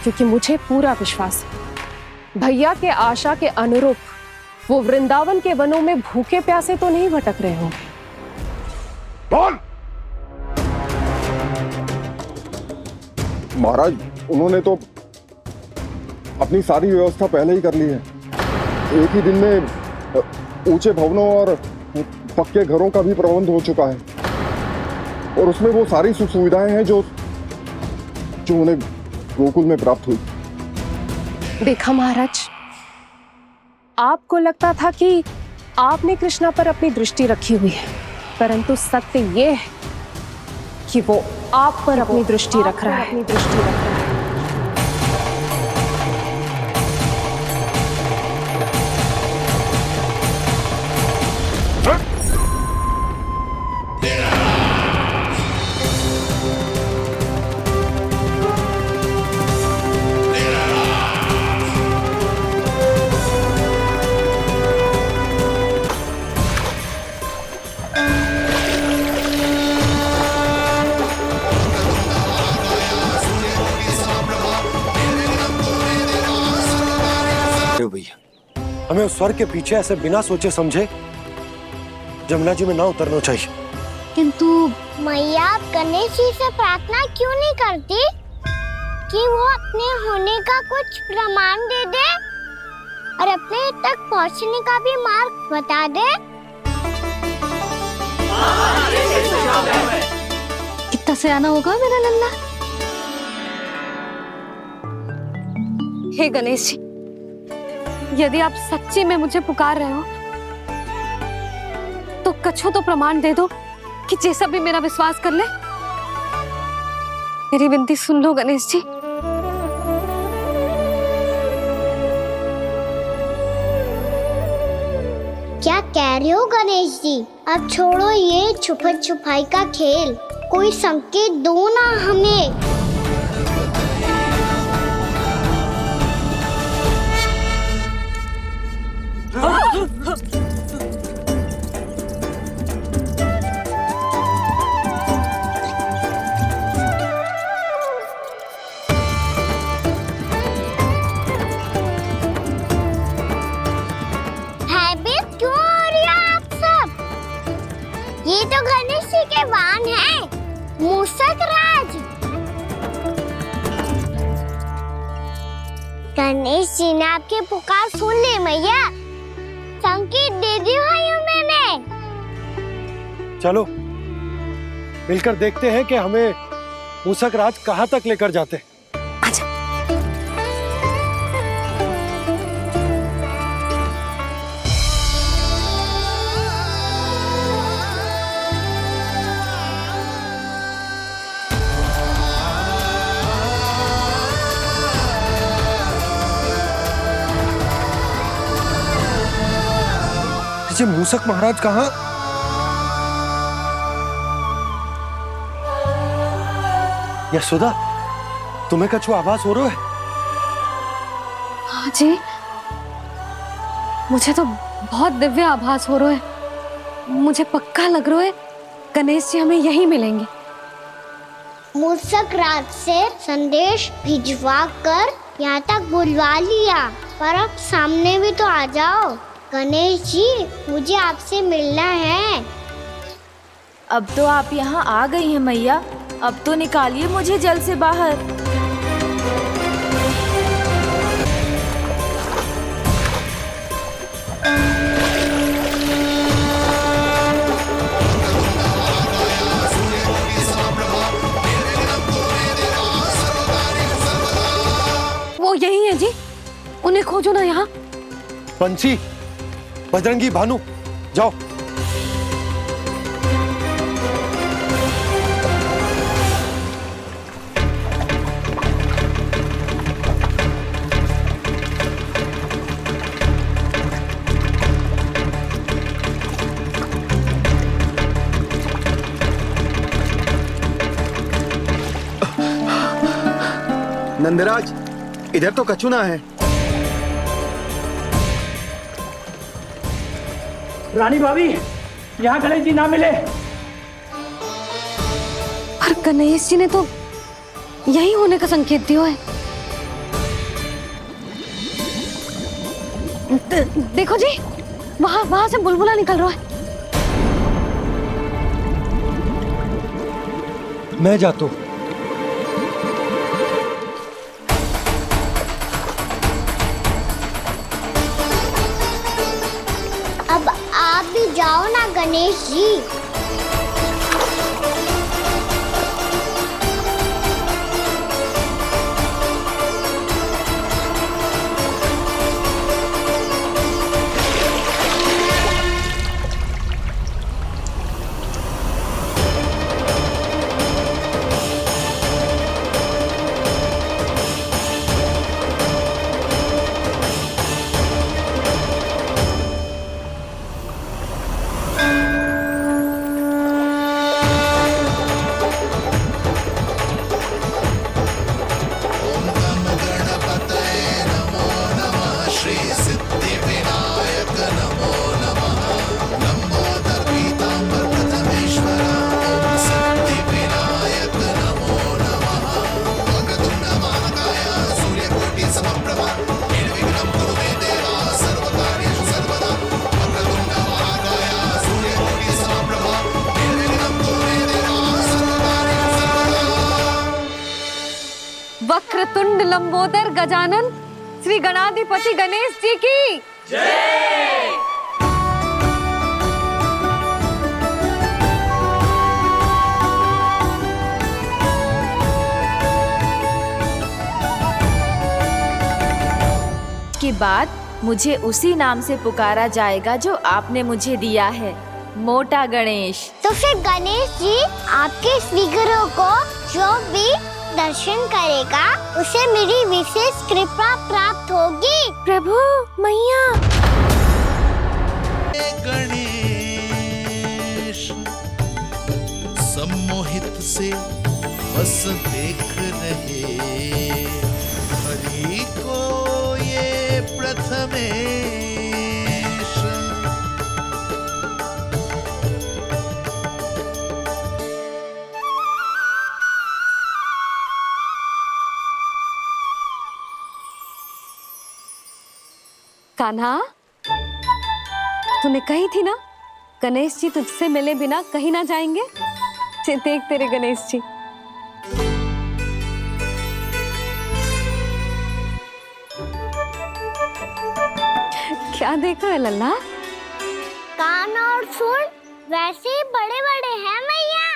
क्योंकि मुझे पूरा विश्वास है भैया के आशा के अनुरूप वो वृंदावन के वनों में भूखे प्यासे तो नहीं भटक रहे होंगे।
बोल! महाराज, उन्होंने तो अपनी सारी व्यवस्था पहले ही कर ली है। एक ही दिन में ऊंचे भवनों और पक्के घरों का भी प्रबंध हो चुका है, और उसमें वो सारी सुख सुविधाएं हैं जो उन्हें गोकुल में प्राप्त हुई।
देखा महाराज, आपको लगता था कि आपने कृष्णा पर अपनी दृष्टि रखी हुई है, परंतु सत्य ये है कि वो आप पर अपनी दृष्टि रख रहा है।
भैया, हमें उस स्वर के पीछे ऐसे बिना सोचे समझे जमुना जी में ना उतरना चाहिए।
किंतु मैया, आप गणेश जी से प्रार्थना क्यों नहीं करती कि वो अपने होने का कुछ प्रमाण दे दे और अपने तक पहुंचने का भी मार्ग बता दे?
कितना सयाना होगा मेरा लल्ला।
हे गणेश जी, यदि आप सच्ची में मुझे पुकार रहे हो तो कछो तो प्रमाण दे दो कि जैसा भी मेरा विश्वास कर ले। मेरी विनती सुन लो गणेश जी।
क्या कह रहे हो गणेश जी? अब छोड़ो ये छुपन छुपाई का खेल, कोई संकेत दो ना हमें। मूसक राज। गणेश जी ने आपकी पुकार सुन ली मैया, संकेत दे दिया है मैंने।
चलो मिलकर देखते हैं कि हमें मूसक राज कहाँ तक लेकर जाते हैं। ये मूसक महाराज कहाँ? यशोदा, तुम्हें कछु आभास हो रहा है?
हाँ जी, मुझे तो बहुत दिव्य आभास हो रहा है। मुझे पक्का लग रहा है गणेश जी हमें यहीं मिलेंगे।
मूसक राज से संदेश भिजवा कर यहाँ तक बुलवा लिया, पर अब सामने भी तो आ जाओ। गणेश जी, मुझे आपसे मिलना है।
अब तो आप यहाँ आ गई हैं मैया, अब तो निकालिए मुझे जल से बाहर।
वो यही है जी, उन्हें खोजो ना यहाँ।
पंछी, बजरंगी, भानु, जाओ।
नंदराज, इधर तो कछु ना है।
रानी भाभी, यहाँ गणेश जी ना मिले।
पर गणेश जी ने तो यही होने का संकेत दिया है। देखो जी, वहां से बुलबुला निकल रहा है।
मैं जाता हूँ।
अब आप भी जाओ ना गणेश जी।
वक्रतुंड लंबोदर गजानन श्री गणाधिपति गणेश जी की जय।
के बाद मुझे उसी नाम से पुकारा जाएगा जो आपने मुझे दिया है, मोटा गणेश।
तो फिर गणेश जी आपके इस विग्रह को जो भी दर्शन करेगा उसे मेरी विशेष कृपा प्राप्त होगी।
प्रभु, मैया।
गणेश सम्मोहित से बस देख रहे हरि को ये प्रथमेश।
कान्हा, तूने कही थी ना गणेश जी तुझसे मिले बिना कहीं ना जाएंगे। ये देख तेरे गणेश जी। क्या देखा है लल्ला?
कान और सुन वैसे ही बड़े बड़े हैं मैया,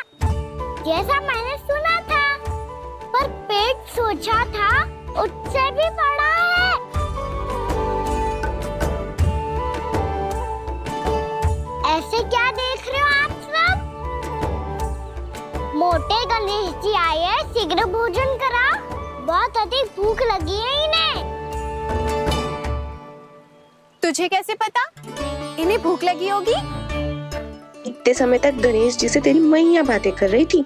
जैसा मैंने सुना था, पर पेट सोचा था उससे भी बड़ा है। ऐसे क्या देख रहे हो आप सब? मोटे गणेश जी आए हैं, शीघ्र भोजन करा, बहुत अधिक भूख लगी है इन्हें।
तुझे कैसे पता इन्हें भूख लगी होगी?
इतने समय तक गणेश जी से तेरी मैया बातें कर रही थी,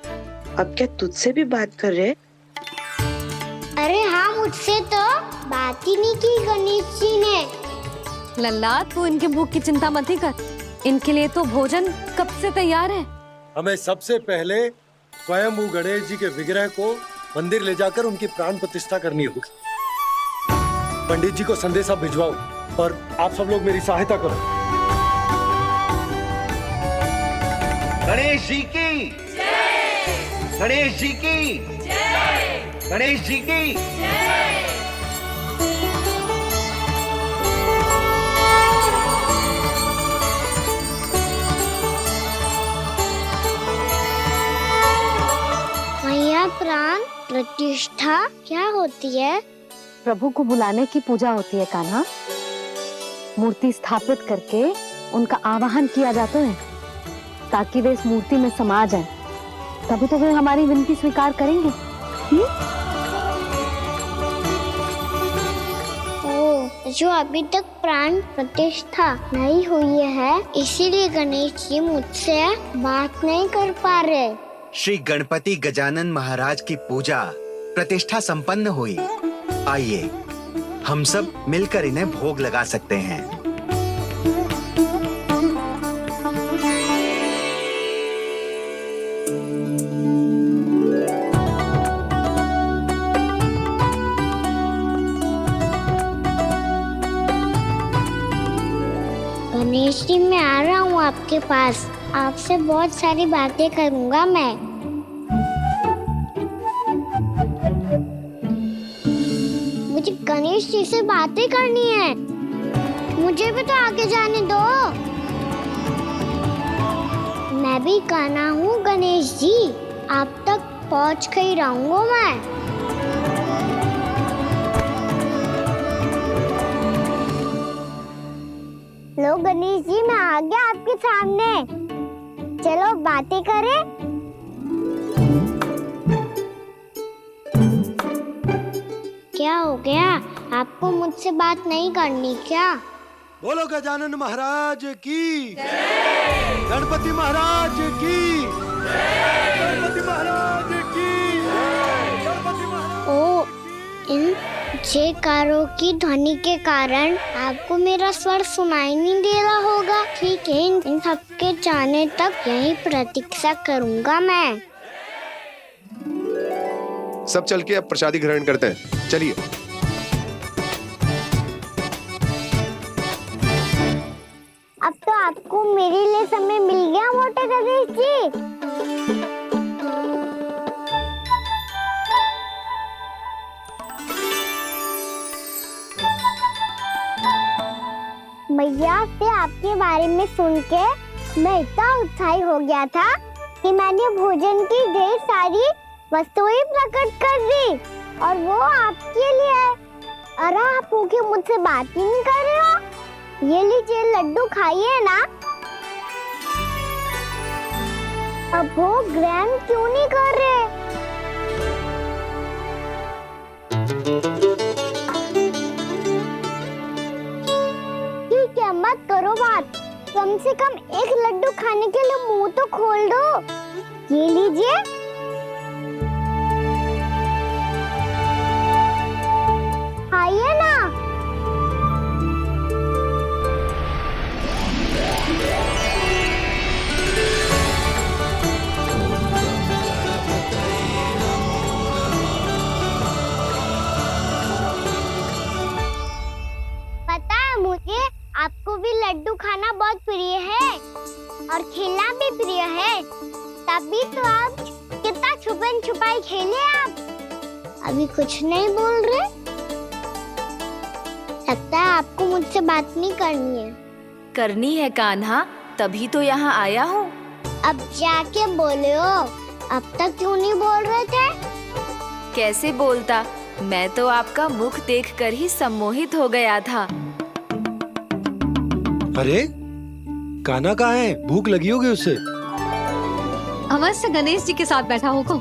अब क्या तुझसे भी बात कर रहे?
अरे हाँ, मुझसे तो बात ही नहीं की गणेश जी ने।
लल्ला तू इनके भूख की चिंता मत ही कर, इनके लिए तो भोजन कब से तैयार है।
हमें सबसे पहले स्वयं गणेश जी के विग्रह को मंदिर ले जाकर उनकी प्राण प्रतिष्ठा करनी होगी। पंडित जी को संदेशा भिजवाओ और आप सब लोग मेरी सहायता करो।
गणेश जी की जय! गणेश जी की जय! गणेश जी की जय!
मैया प्राण प्रतिष्ठा क्या होती है?
प्रभु को बुलाने की पूजा होती है कान्हा। मूर्ति स्थापित करके उनका आवाहन किया जाता है ताकि वे इस मूर्ति में समा जाएं। तभी तो वे हमारी विनती स्वीकार करेंगे।
ओ, जो अभी तक प्राण प्रतिष्ठा नहीं हुई है, इसीलिए गणेश जी मुझसे बात नहीं कर पा रहे।
श्री गणपति गजानन महाराज की पूजा प्रतिष्ठा संपन्न हुई। आइए हम सब मिलकर इन्हें भोग लगा सकते हैं।
गणेश जी मैं आ रहा हूँ आपके पास, आपसे बहुत सारी बातें करूँगा मैं। मुझे गणेश जी से बातें करनी है, मुझे भी तो आगे जाने दो। मैं भी कान्हा हूँ गणेश जी, आप तक पहुँच कर ही रहूंगा मैं। लो गणेश जी मैं आ गया आपके सामने, चलो बातें करें। क्या हो गया, आपको मुझसे बात नहीं करनी क्या?
बोलो गजानन महाराज की जय! गणपति महाराज की जय! गणपति महाराज की जय! गणपति महाराज।
ओ, इन जयकारों की ध्वनि के कारण आपको मेरा स्वर सुनाई नहीं दे रहा होगा। ठीक है, इन सबके जाने तक यही प्रतीक्षा करूंगा मैं।
सब चल के अब प्रसादी ग्रहण करते हैं, चलिए।
अब तो आपको मेरे लिए समय मिल गया मोटे गणेश जी। भैया से आपके बारे में सुन के मैं इतना उत्साही हो गया था कि मैंने भोजन की ढेर सारी वस्तुएं प्रकट कर दी, और वो आपके लिए। अरे आप भूखे मुझसे बात ही नहीं कर रहे हो। ये लीजिए लड्डू खाइए ना। अब वो ग्रहण क्यों नहीं कर रहे? ठीक है, मत करो बात, कम से कम एक लड्डू खाने के लिए मुंह तो खोल दो। ये लीजिए। खाइए ना। पता है मुझे, आपको भी लड्डू खाना बहुत प्रिय है और खेलना भी प्रिय है। तभी तो आप कितना छुपन छुपाई खेले आप। अभी कुछ नहीं बोल रहे। लगता है आपको मुझसे बात नहीं करनी है।
करनी है कान्हा, तभी तो यहाँ आया हूँ।
अब जाके बोले हो। अब तक क्यों नहीं बोल रहे थे?
कैसे बोलता, मैं तो आपका मुख देखकर ही सम्मोहित हो गया था।
अरे कान्हा कहाँ है? भूख लगी होगी उसे।
अवश्य गणेश जी के साथ बैठा होगा।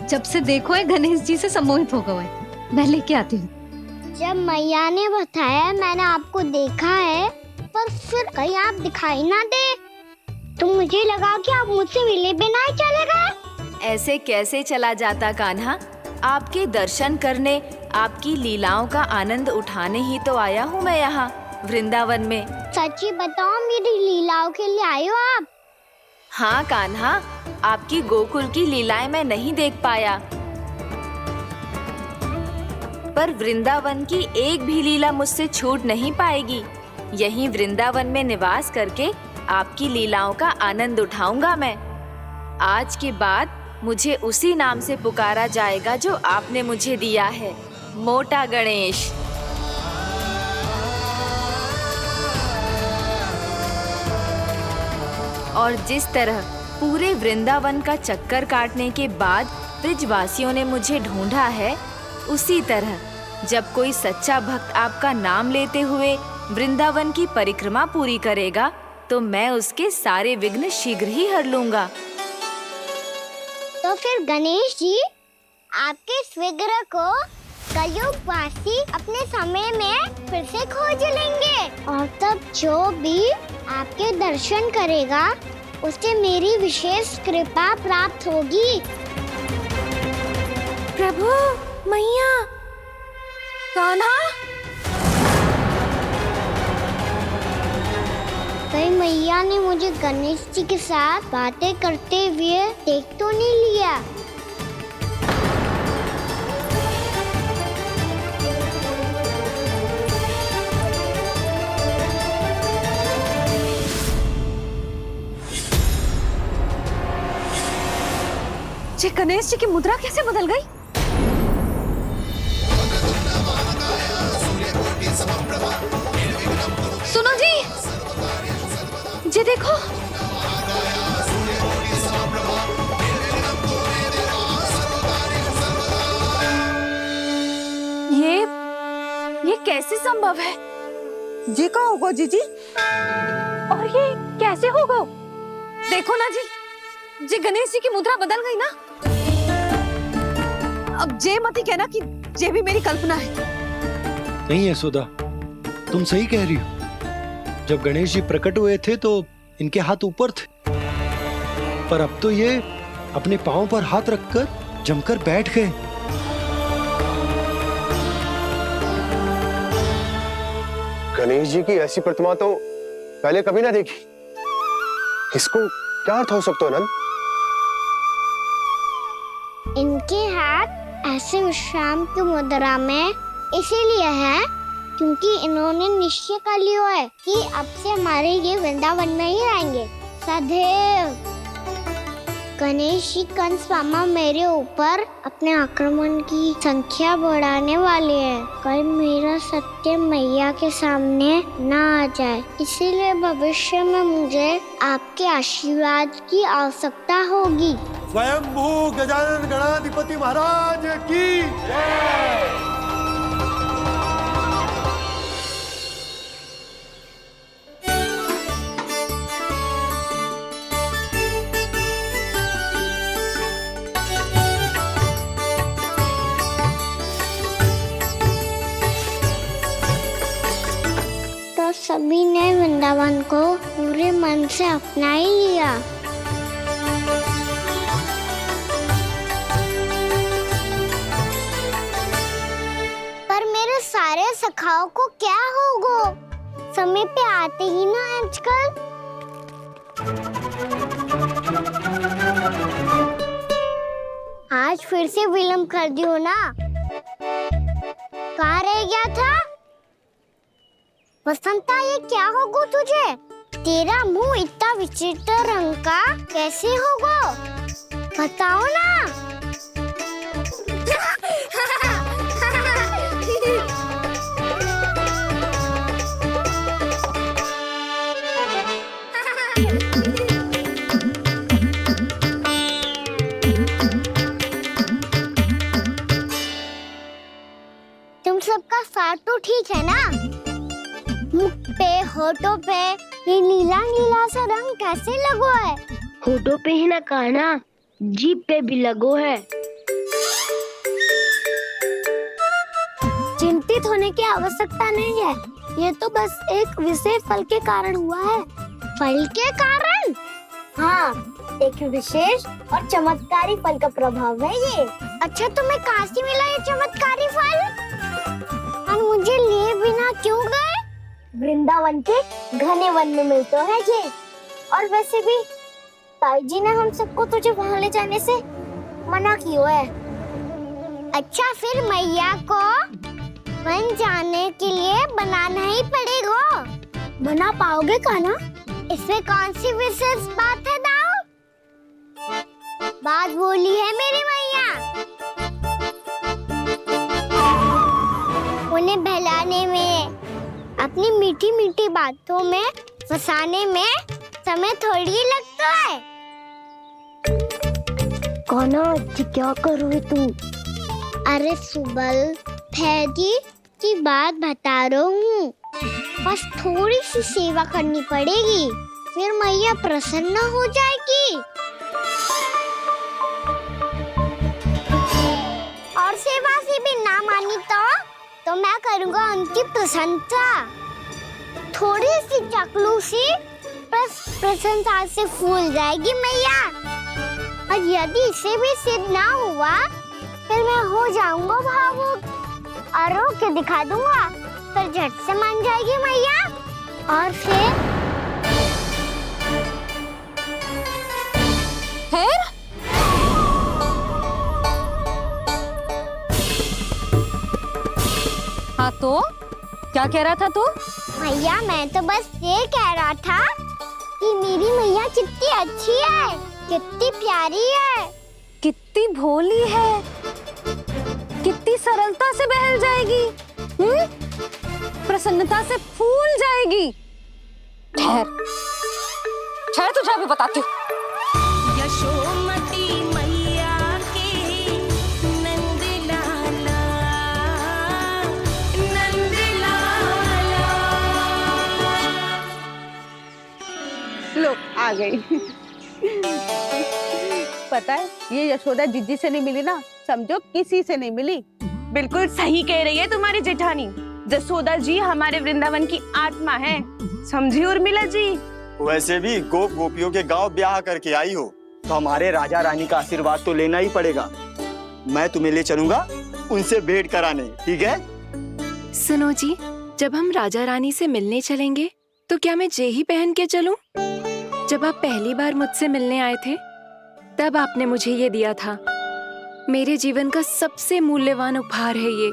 जब से देखो है गणेश जी से सम्मोहित हो गए। मैं लेके आती हूँ।
जब मैया ने बताया मैंने आपको देखा है, पर फिर कहीं आप दिखाई ना दे तो मुझे लगा कि आप मुझसे मिले बिना ही चले गए।
ऐसे कैसे चला जाता कान्हा? आपके दर्शन करने, आपकी लीलाओं का आनंद उठाने ही तो आया हूँ मैं यहाँ वृंदावन में।
सच्ची बताओ, मेरी लीलाओं के लिए आए हो आप?
हाँ कान्हा, आपकी गोकुल की लीलाएं मैं नहीं देख पाया, पर वृंदावन की एक भी लीला मुझसे छूट नहीं पाएगी। यहीं वृंदावन में निवास करके आपकी लीलाओं का आनंद उठाऊंगा मैं। आज के बाद मुझे उसी नाम से पुकारा जाएगा जो आपने मुझे दिया है, मोटा गणेश। और जिस तरह पूरे वृंदावन का चक्कर काटने के बाद ब्रिजवासियों ने मुझे ढूंढा है, उसी तरह जब कोई सच्चा भक्त आपका नाम लेते हुए वृंदावन की परिक्रमा पूरी करेगा तो मैं उसके सारे विघ्न शीघ्र ही हर लूंगा।
तो फिर गणेश जी, आपके इस विग्रह को कलयुगवासी अपने समय में फिर से खोज लेंगे और तब जो भी आपके दर्शन करेगा उसे मेरी विशेष कृपा प्राप्त होगी।
प्रभु, मैया,
कान्हा, कहीं मैया ने मुझे गणेश जी के साथ बातें करते हुए देख तो नहीं लिया?
ये गणेश जी की मुद्रा कैसे बदल गई? सुनो जी, ये देखो।
ये कैसे संभव है?
जी का होगा जीजी?
और ये कैसे होगा? देखो ना जी, जे गणेश जी की मुद्रा बदल गई ना। अब जे मत ही कहना कि जे भी मेरी कल्पना है।
नहीं यशोदा, तुम सही कह रही हो। जब गणेश जी प्रकट हुए थे तो इनके हाथ ऊपर थे, पर अब तो ये अपने पांव पर हाथ रखकर जमकर बैठ गए।
गणेश जी की ऐसी प्रतिमा तो पहले कभी ना देखी। इसको क्या अर्थ हो सकता है नंद?
इनके हाथ ऐसे विश्राम की मुद्रा में इसीलिए है क्योंकि इन्होंने निश्चय कर लिया है कि अब से हमारे ये वृंदावन में ही रहेंगे सदैव। गणेश जी कंस मामा मेरे ऊपर अपने आक्रमण की संख्या बढ़ाने वाले हैं। कल मेरा सत्य मैया के सामने ना आ जाए, इसीलिए भविष्य में मुझे आपके आशीर्वाद की आवश्यकता होगी।
स्वयंभू गजानन गणाधिपति महाराज की जय।
तो सभी ने वृंदावन को पूरे मन से अपना ही लिया। पर मेरे सारे सखाओं को क्या होगा? समय पे आते ही ना आजकल। आज फिर से विलंब कर दियो ना। कहाँ रह गया था? वसंता, ये क्या होगा तुझे? तेरा मुंह इतना विचित्र रंग का कैसे होगा? बताओ ना। तुम सबका स्वाद तो ठीक है ना? मुख पे, होठों पे ये नीला नीला सा रंग कैसे लगो है?
होठों पे ही ना कान्हा, जीभ पे भी लगो है।
चिंतित होने की आवश्यकता नहीं है, ये तो बस एक विशेष फल के कारण हुआ है। फल के कारण? हाँ, एक विशेष और चमत्कारी फल का प्रभाव है ये। अच्छा, तुम्हें कहाँ से मिला ये चमत्कारी फल? और मुझे लिए बिना क्यों गए? वृंदावन के घने वन में मिलते हैं ये। और वैसे भी ताई जी ने हम सबको तुझे वहाँ ले जाने से मना किया है। अच्छा, फिर मैया को वन जाने के लिए बनाना ही पड़ेगा। बना पाओगे कान्हा? इसमें कौन सी विशेष बात है दाऊ? बात बोली है मेरी मैया। उन्हें बहलाने में, अपनी मीठी मीठी बातों में फंसाने में समय थोड़ी ही लगता है।
कान्हा, क्या करोगे तू?
अरे सुबल, फैदी की बात बता रहा हूँ। बस थोड़ी सी सेवा करनी पड़ेगी, फिर मैया प्रसन्न हो जाएगी। और सेवा से भी ना मानी तो मैं करूँगा उनकी प्रशंसा। थोड़ी सी चाकलूसी बस प्रशंसा से फूल जाएगी मैया। और यदि इसे भी सिद्ध ना हुआ, फिर मैं हो जाऊंगा भावुक और रो के दिखा दूंगा, फिर झट से मान जाएगी मैया। और फिर
हाँ तो क्या कह रहा था तू?
मैया, मैं तो बस ये कह रहा था कि मेरी मैया कितनी अच्छी है, कितनी प्यारी है,
कितनी भोली है, कितनी सरलता से बहल जाएगी, प्रसन्नता से फूल जाएगी। ठहर ठहर, तुझे अभी बताती हूँ।
यशोमती मैया के नंद लाला, नंद लाला।
लो आ गई। पता है, ये यशोदा जीजी से नहीं मिली ना, समझो किसी से नहीं मिली।
बिल्कुल सही कह रही है तुम्हारी जेठानी। जसोदा जी हमारे वृंदावन की आत्मा है, समझी उर्मिला जी?
वैसे भी गोप गोपियों के गांव ब्याह करके आई हो, तो हमारे राजा रानी का आशीर्वाद तो लेना ही पड़ेगा। मैं तुम्हें ले चलूंगा उनसे भेंट कराने, ठीक है?
सुनो जी, जब हम राजा रानी से मिलने चलेंगे तो क्या मैं जे ही पहन के चलूं? जब आप पहली बार मुझसे मिलने आए थे, तब आपने मुझे ये दिया था। मेरे जीवन का सबसे मूल्यवान उपहार है ये।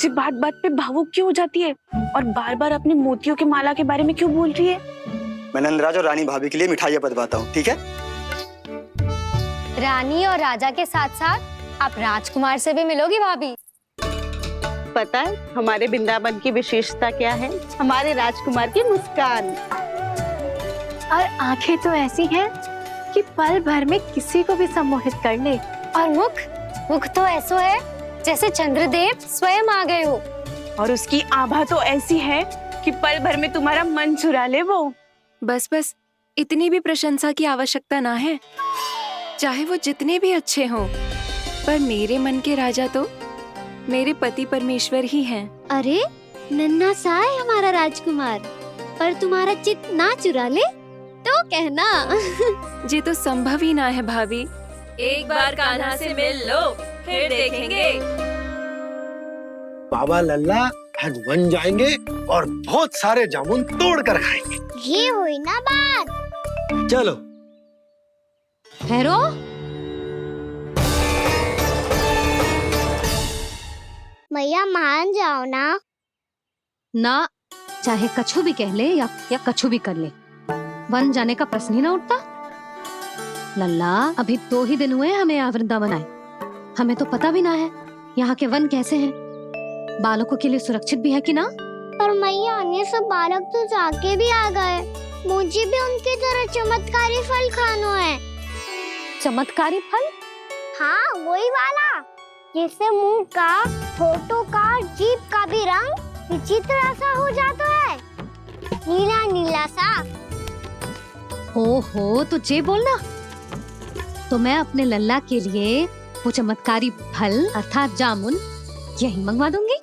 जी बात बात पे भावुक क्यों हो जाती है और बार बार अपनी मोतियों की माला के बारे में क्यों बोल रही है?
मैं नंदराज और रानी भाभी के लिए मिठाइयाँ बंटवाता हूँ, ठीक है?
रानी और राजा के साथ साथ आप राजकुमार से भी मिलोगी भाभी।
पता है हमारे वृंदावन की विशेषता क्या है? हमारे राजकुमार की मुस्कान।
और आंखें तो ऐसी हैं कि पल भर में किसी को भी सम्मोहित कर ले।
और मुख तो ऐसा है जैसे चंद्रदेव स्वयं आ गए हो।
और उसकी आभा तो ऐसी है कि पल भर में तुम्हारा मन चुरा ले वो।
बस बस, इतनी भी प्रशंसा की आवश्यकता ना है। चाहे वो जितने भी अच्छे हों, पर मेरे मन के राजा तो मेरे पति परमेश्वर ही हैं।
अरे नन्हा सा है हमारा राजकुमार, पर तुम्हारा चित्त ना चुरा ले तो कहना।
ये तो संभव ही ना है भाभी। एक बार कान्हा से मिल लो, फिर देखेंगे।
बाबा लल्ला आज वन जाएंगे और बहुत सारे जामुन तोड़ कर खाएंगे।
ये हुई ना बात।
चलो
ठहरो।
मैया मान जाओ ना।
ना, चाहे कछु भी कह ले या कछु भी कर ले, वन जाने का प्रश्न ही ना उठता। लल्ला, अभी 2 ही दिन हुए हमें यहाँ वृंदावन आए, हमें तो पता भी ना है यहाँ के वन कैसे हैं, बालकों के लिए सुरक्षित भी है कि ना।
पर मैया, अन्य सब बालक तो जाके भी आ गए, मुझे भी उनकी तरह चमत्कारी फल खाना है।
चमत्कारी फल?
हाँ, वही वाला जिससे मुंह का, होठों का, जीभ का भी रंग विचित्र सा हो जाता है, नीला नीला सा।
ओहो, तो जे बोलना। तो मैं अपने लल्ला के लिए वो चमत्कारी फल अर्थात जामुन यही मंगवा दूंगी।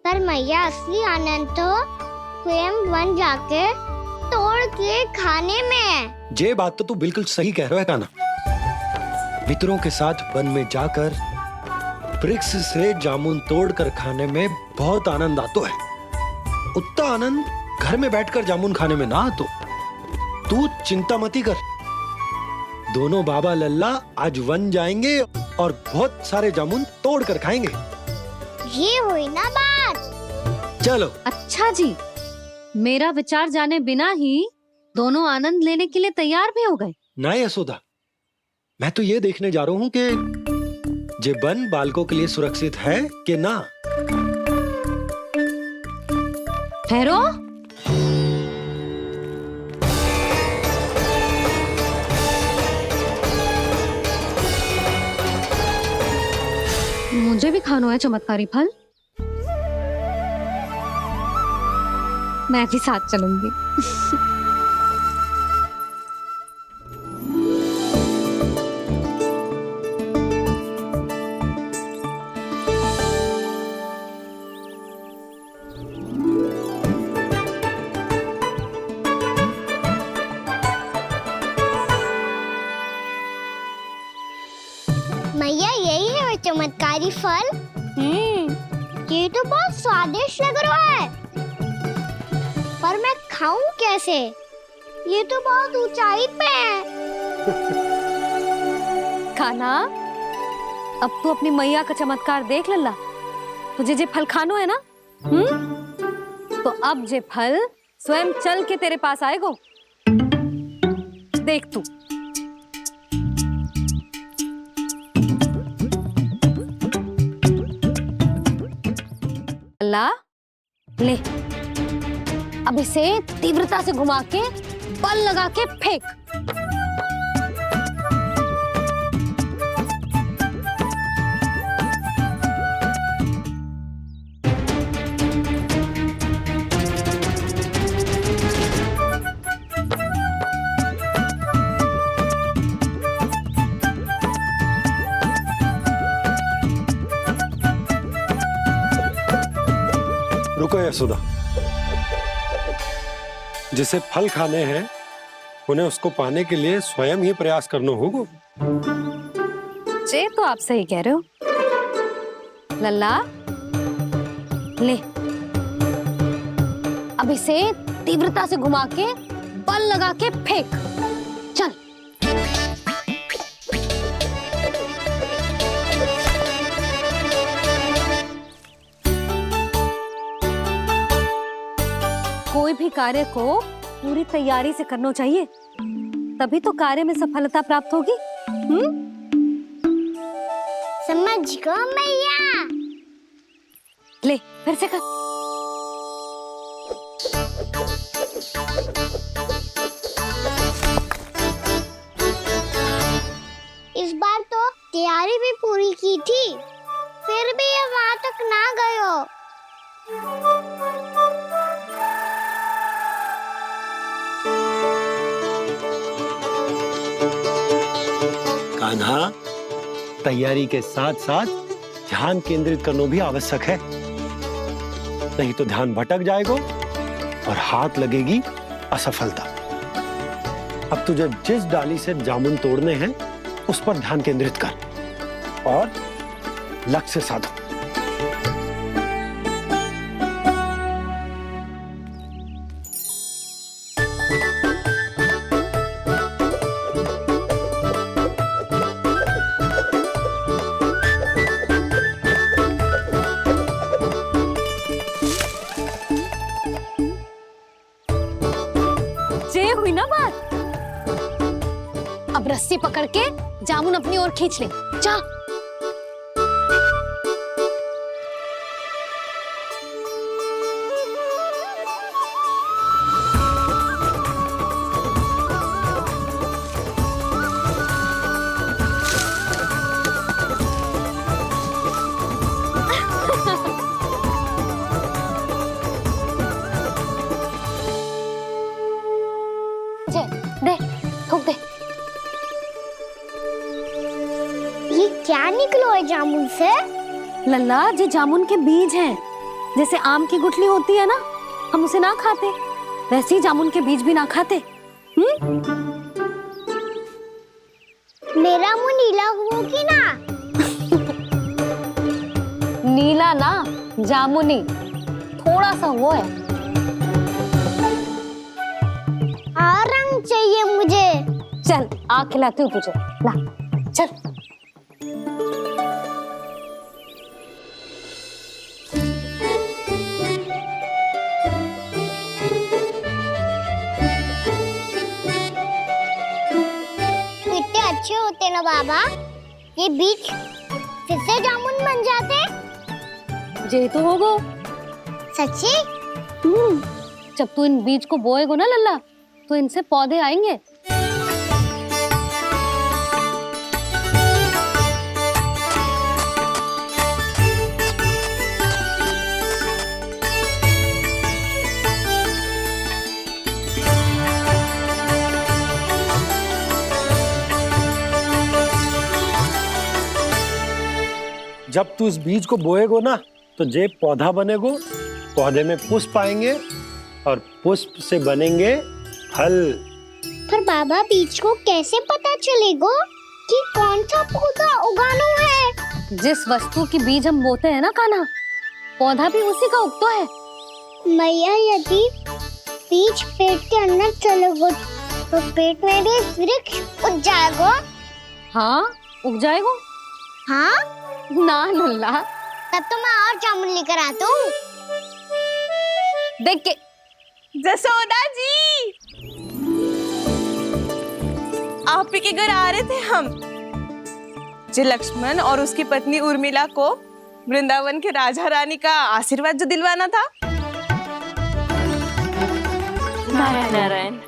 पर मैया, असली आनंद तो स्वयं वन जाके तोड़ के खाने में है।
ये बात तो तू बिल्कुल सही कह रहा है कान्हा। मित्रों के साथ वन में जाकर वृक्ष से जामुन तोड़कर खाने में बहुत आनंद आता है। उतना आनंद घर में बैठकर जामुन खाने में ना आतो। तू चिंता मती कर, दोनों बाबा लल्ला आज वन जाएंगे और बहुत सारे जामुन तोड़कर खाएंगे।
ये हुई ना बात।
चलो।
अच्छा जी, मेरा विचार जाने बिना ही दोनों आनंद लेने के लिए तैयार भी हो गए।
ना यशोदा, मैं तो ये देखने जा रहा हूँ कि ये वन बालकों के लिए सुरक्षित है कि ना।
ठहरो। मुझे भी खाना है चमत्कारी फल, मैं भी साथ चलूंगी।
मैया, यही है वो चमत्कारी फल। ये तो बहुत स्वादिष्ट लग रहा है, पर मैं खाऊं कैसे? ये तो बहुत ऊंचाई पे है।
खाना, अब तू अपनी मैया का चमत्कार देख लल्ला। तुझे जे फल खानो है ना, तो अब जे फल स्वयं चल के तेरे पास आएगो। देख तू। लल्ला, ले, अब इसे तीव्रता से घुमा के बल लगा के फेंक।
रुको यशोदा, जिसे फल खाने हैं उन्हें उसको पाने के लिए स्वयं ही प्रयास करना होगा।
जे तो आप सही कह रहे हो लल्ला। ले, अब इसे तीव्रता से घुमा के बल लगा के फेंक। चल। कोई भी कार्य को पूरी तैयारी से करना चाहिए, तभी तो कार्य में सफलता प्राप्त होगी।
समझ गो मैया।
ले, फिर से कर।
इस बार तो तैयारी भी पूरी की थी, फिर भी ये वहां तक ना गयो।
कान्हा, तैयारी के साथ साथ ध्यान केंद्रित करना भी आवश्यक है, नहीं तो ध्यान भटक जाएगा और हाथ लगेगी असफलता। अब तुझे जिस डाली से जामुन तोड़ने हैं उस पर ध्यान केंद्रित कर और लक्ष्य साधो।
हुई ना बात। अब रस्सी पकड़ के जामुन अपनी ओर खींच ले, जा। दे, ठोक दे।
ये क्या निकलो है जामुन से?
लल्ला, ये जामुन के बीज हैं। जैसे आम की गुठली होती है ना, हम उसे ना खाते, वैसे ही जामुन के बीज भी ना खाते।
मेरा मुंह नीला हुआ कि ना?
नीला ना, जामुनी, थोड़ा सा वो है।
रंग चाहिए मुझे।
चल, आ खिलाती हूँ तुझे, ला, चल।
कितने अच्छे होते ना बाबा, ये बीज फिर से जामुन बन जाते।
जे तो होगो।
सच्ची?
जब तू इन बीज को बोएगो ना लल्ला, तो इनसे पौधे आएंगे।
जब तू इस बीज को बोएगो ना, तो जे पौधा बनेगो, पौधे में पुष्प आएंगे और पुष्प से बनेंगे फल।
पर बाबा, बीज को कैसे पता चलेगा कि कौन सा पौधा उगाना है?
जिस वस्तु की बीज हम बोते हैं ना कान्हा, पौधा भी उसी का उगता है।
मैया, यदि बीज पेट के अंदर चलेगा तो पेट में भी वृक्ष उग जाएगा।
हाँ, उग जाएगा।
हाँ
ना लल्ला,
तब तो मैं और जामुन लेकर आता हूँ।
देख के।
जसोदा जी, आप ही के घर आ रहे थे हम। जो लक्ष्मण और उसकी पत्नी उर्मिला को वृंदावन के राजा रानी का आशीर्वाद जो दिलवाना था।
नारायण नारायण।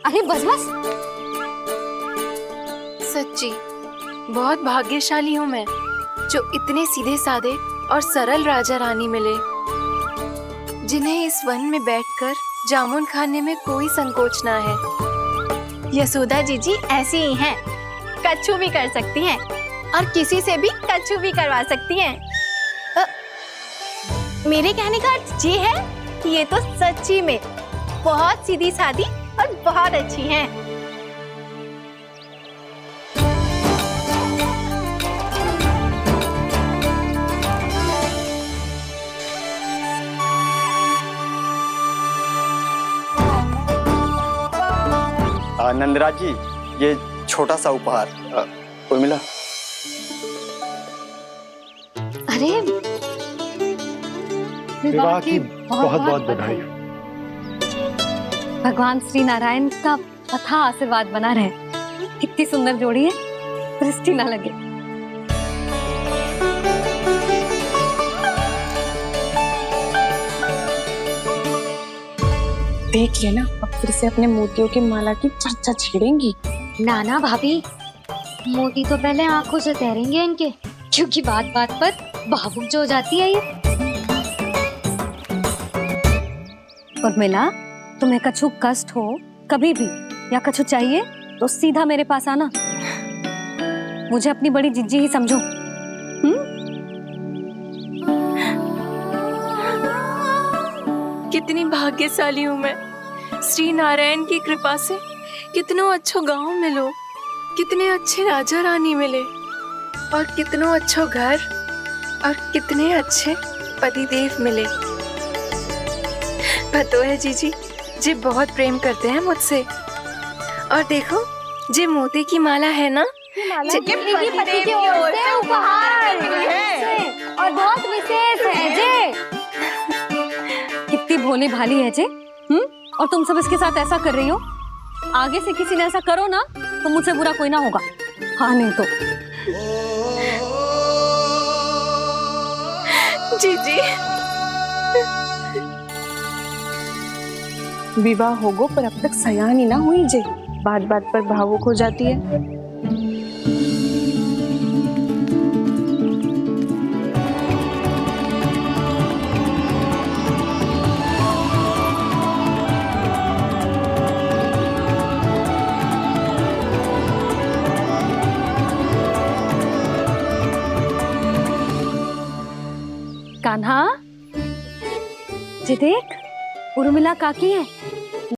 अरे बस बस।
सच्ची बहुत भाग्यशाली हूँ मैं, जो इतने सीधे साधे और सरल राजा रानी मिले, जिन्हें इस वन में बैठकर जामुन खाने में कोई संकोच ना है।
यशोदा जी ऐसी ही हैं, कच्छू भी कर सकती हैं और किसी से भी कच्छू भी करवा सकती हैं। मेरे कहने का अर्थ ये है कि ये तो सच्ची में बहुत सीधी सादी और बहुत अच्छी हैं।
नंदराज जी, ये छोटा सा उपहार। उर्मिला।
अरे
विवाह की बहुत बहुत बधाई।
भगवान श्री नारायण का अथाह आशीर्वाद बना रहे। कितनी सुंदर जोड़ी है, दृष्टि ना लगे।
देख लेना, अब फिर से अपने मोतियों की माला की चर्चा छेड़ेंगी।
नाना भाभी, मोती तो पहले आंखों से तैरेंगे इनके, क्योंकि बात बात पर भावुक जो हो जाती है ये। उर्मिला, तुम्हें कछु कष्ट हो कभी भी या कछु चाहिए तो सीधा मेरे पास आना। मुझे अपनी बड़ी जिज्जी ही समझो।
कितनी भाग्यशाली हूँ मैं, श्री नारायण की कृपा से कितनों अच्छो गांव मिलो, कितने अच्छे राजा रानी मिले, और कितनों अच्छो घर और कितने अच्छे पतिदेव मिले। पतो है जीजी, जी बहुत प्रेम करते हैं मुझसे। और देखो, जी मोती की माला है ना,
पति की ओर से उपहार और बहुत विशेष है जे। कितनी भोली भाली है जे। और तुम सब इसके साथ ऐसा कर रही हो। आगे से किसी ने ऐसा करो ना तो मुझसे बुरा कोई ना होगा। हाँ नहीं तो।
जीजी विवाह होगो पर अब तक सयानी ना हुई जे, बात बात पर भावुक हो जाती है।
कान्हा, जी देख, उर्मिला काकी है।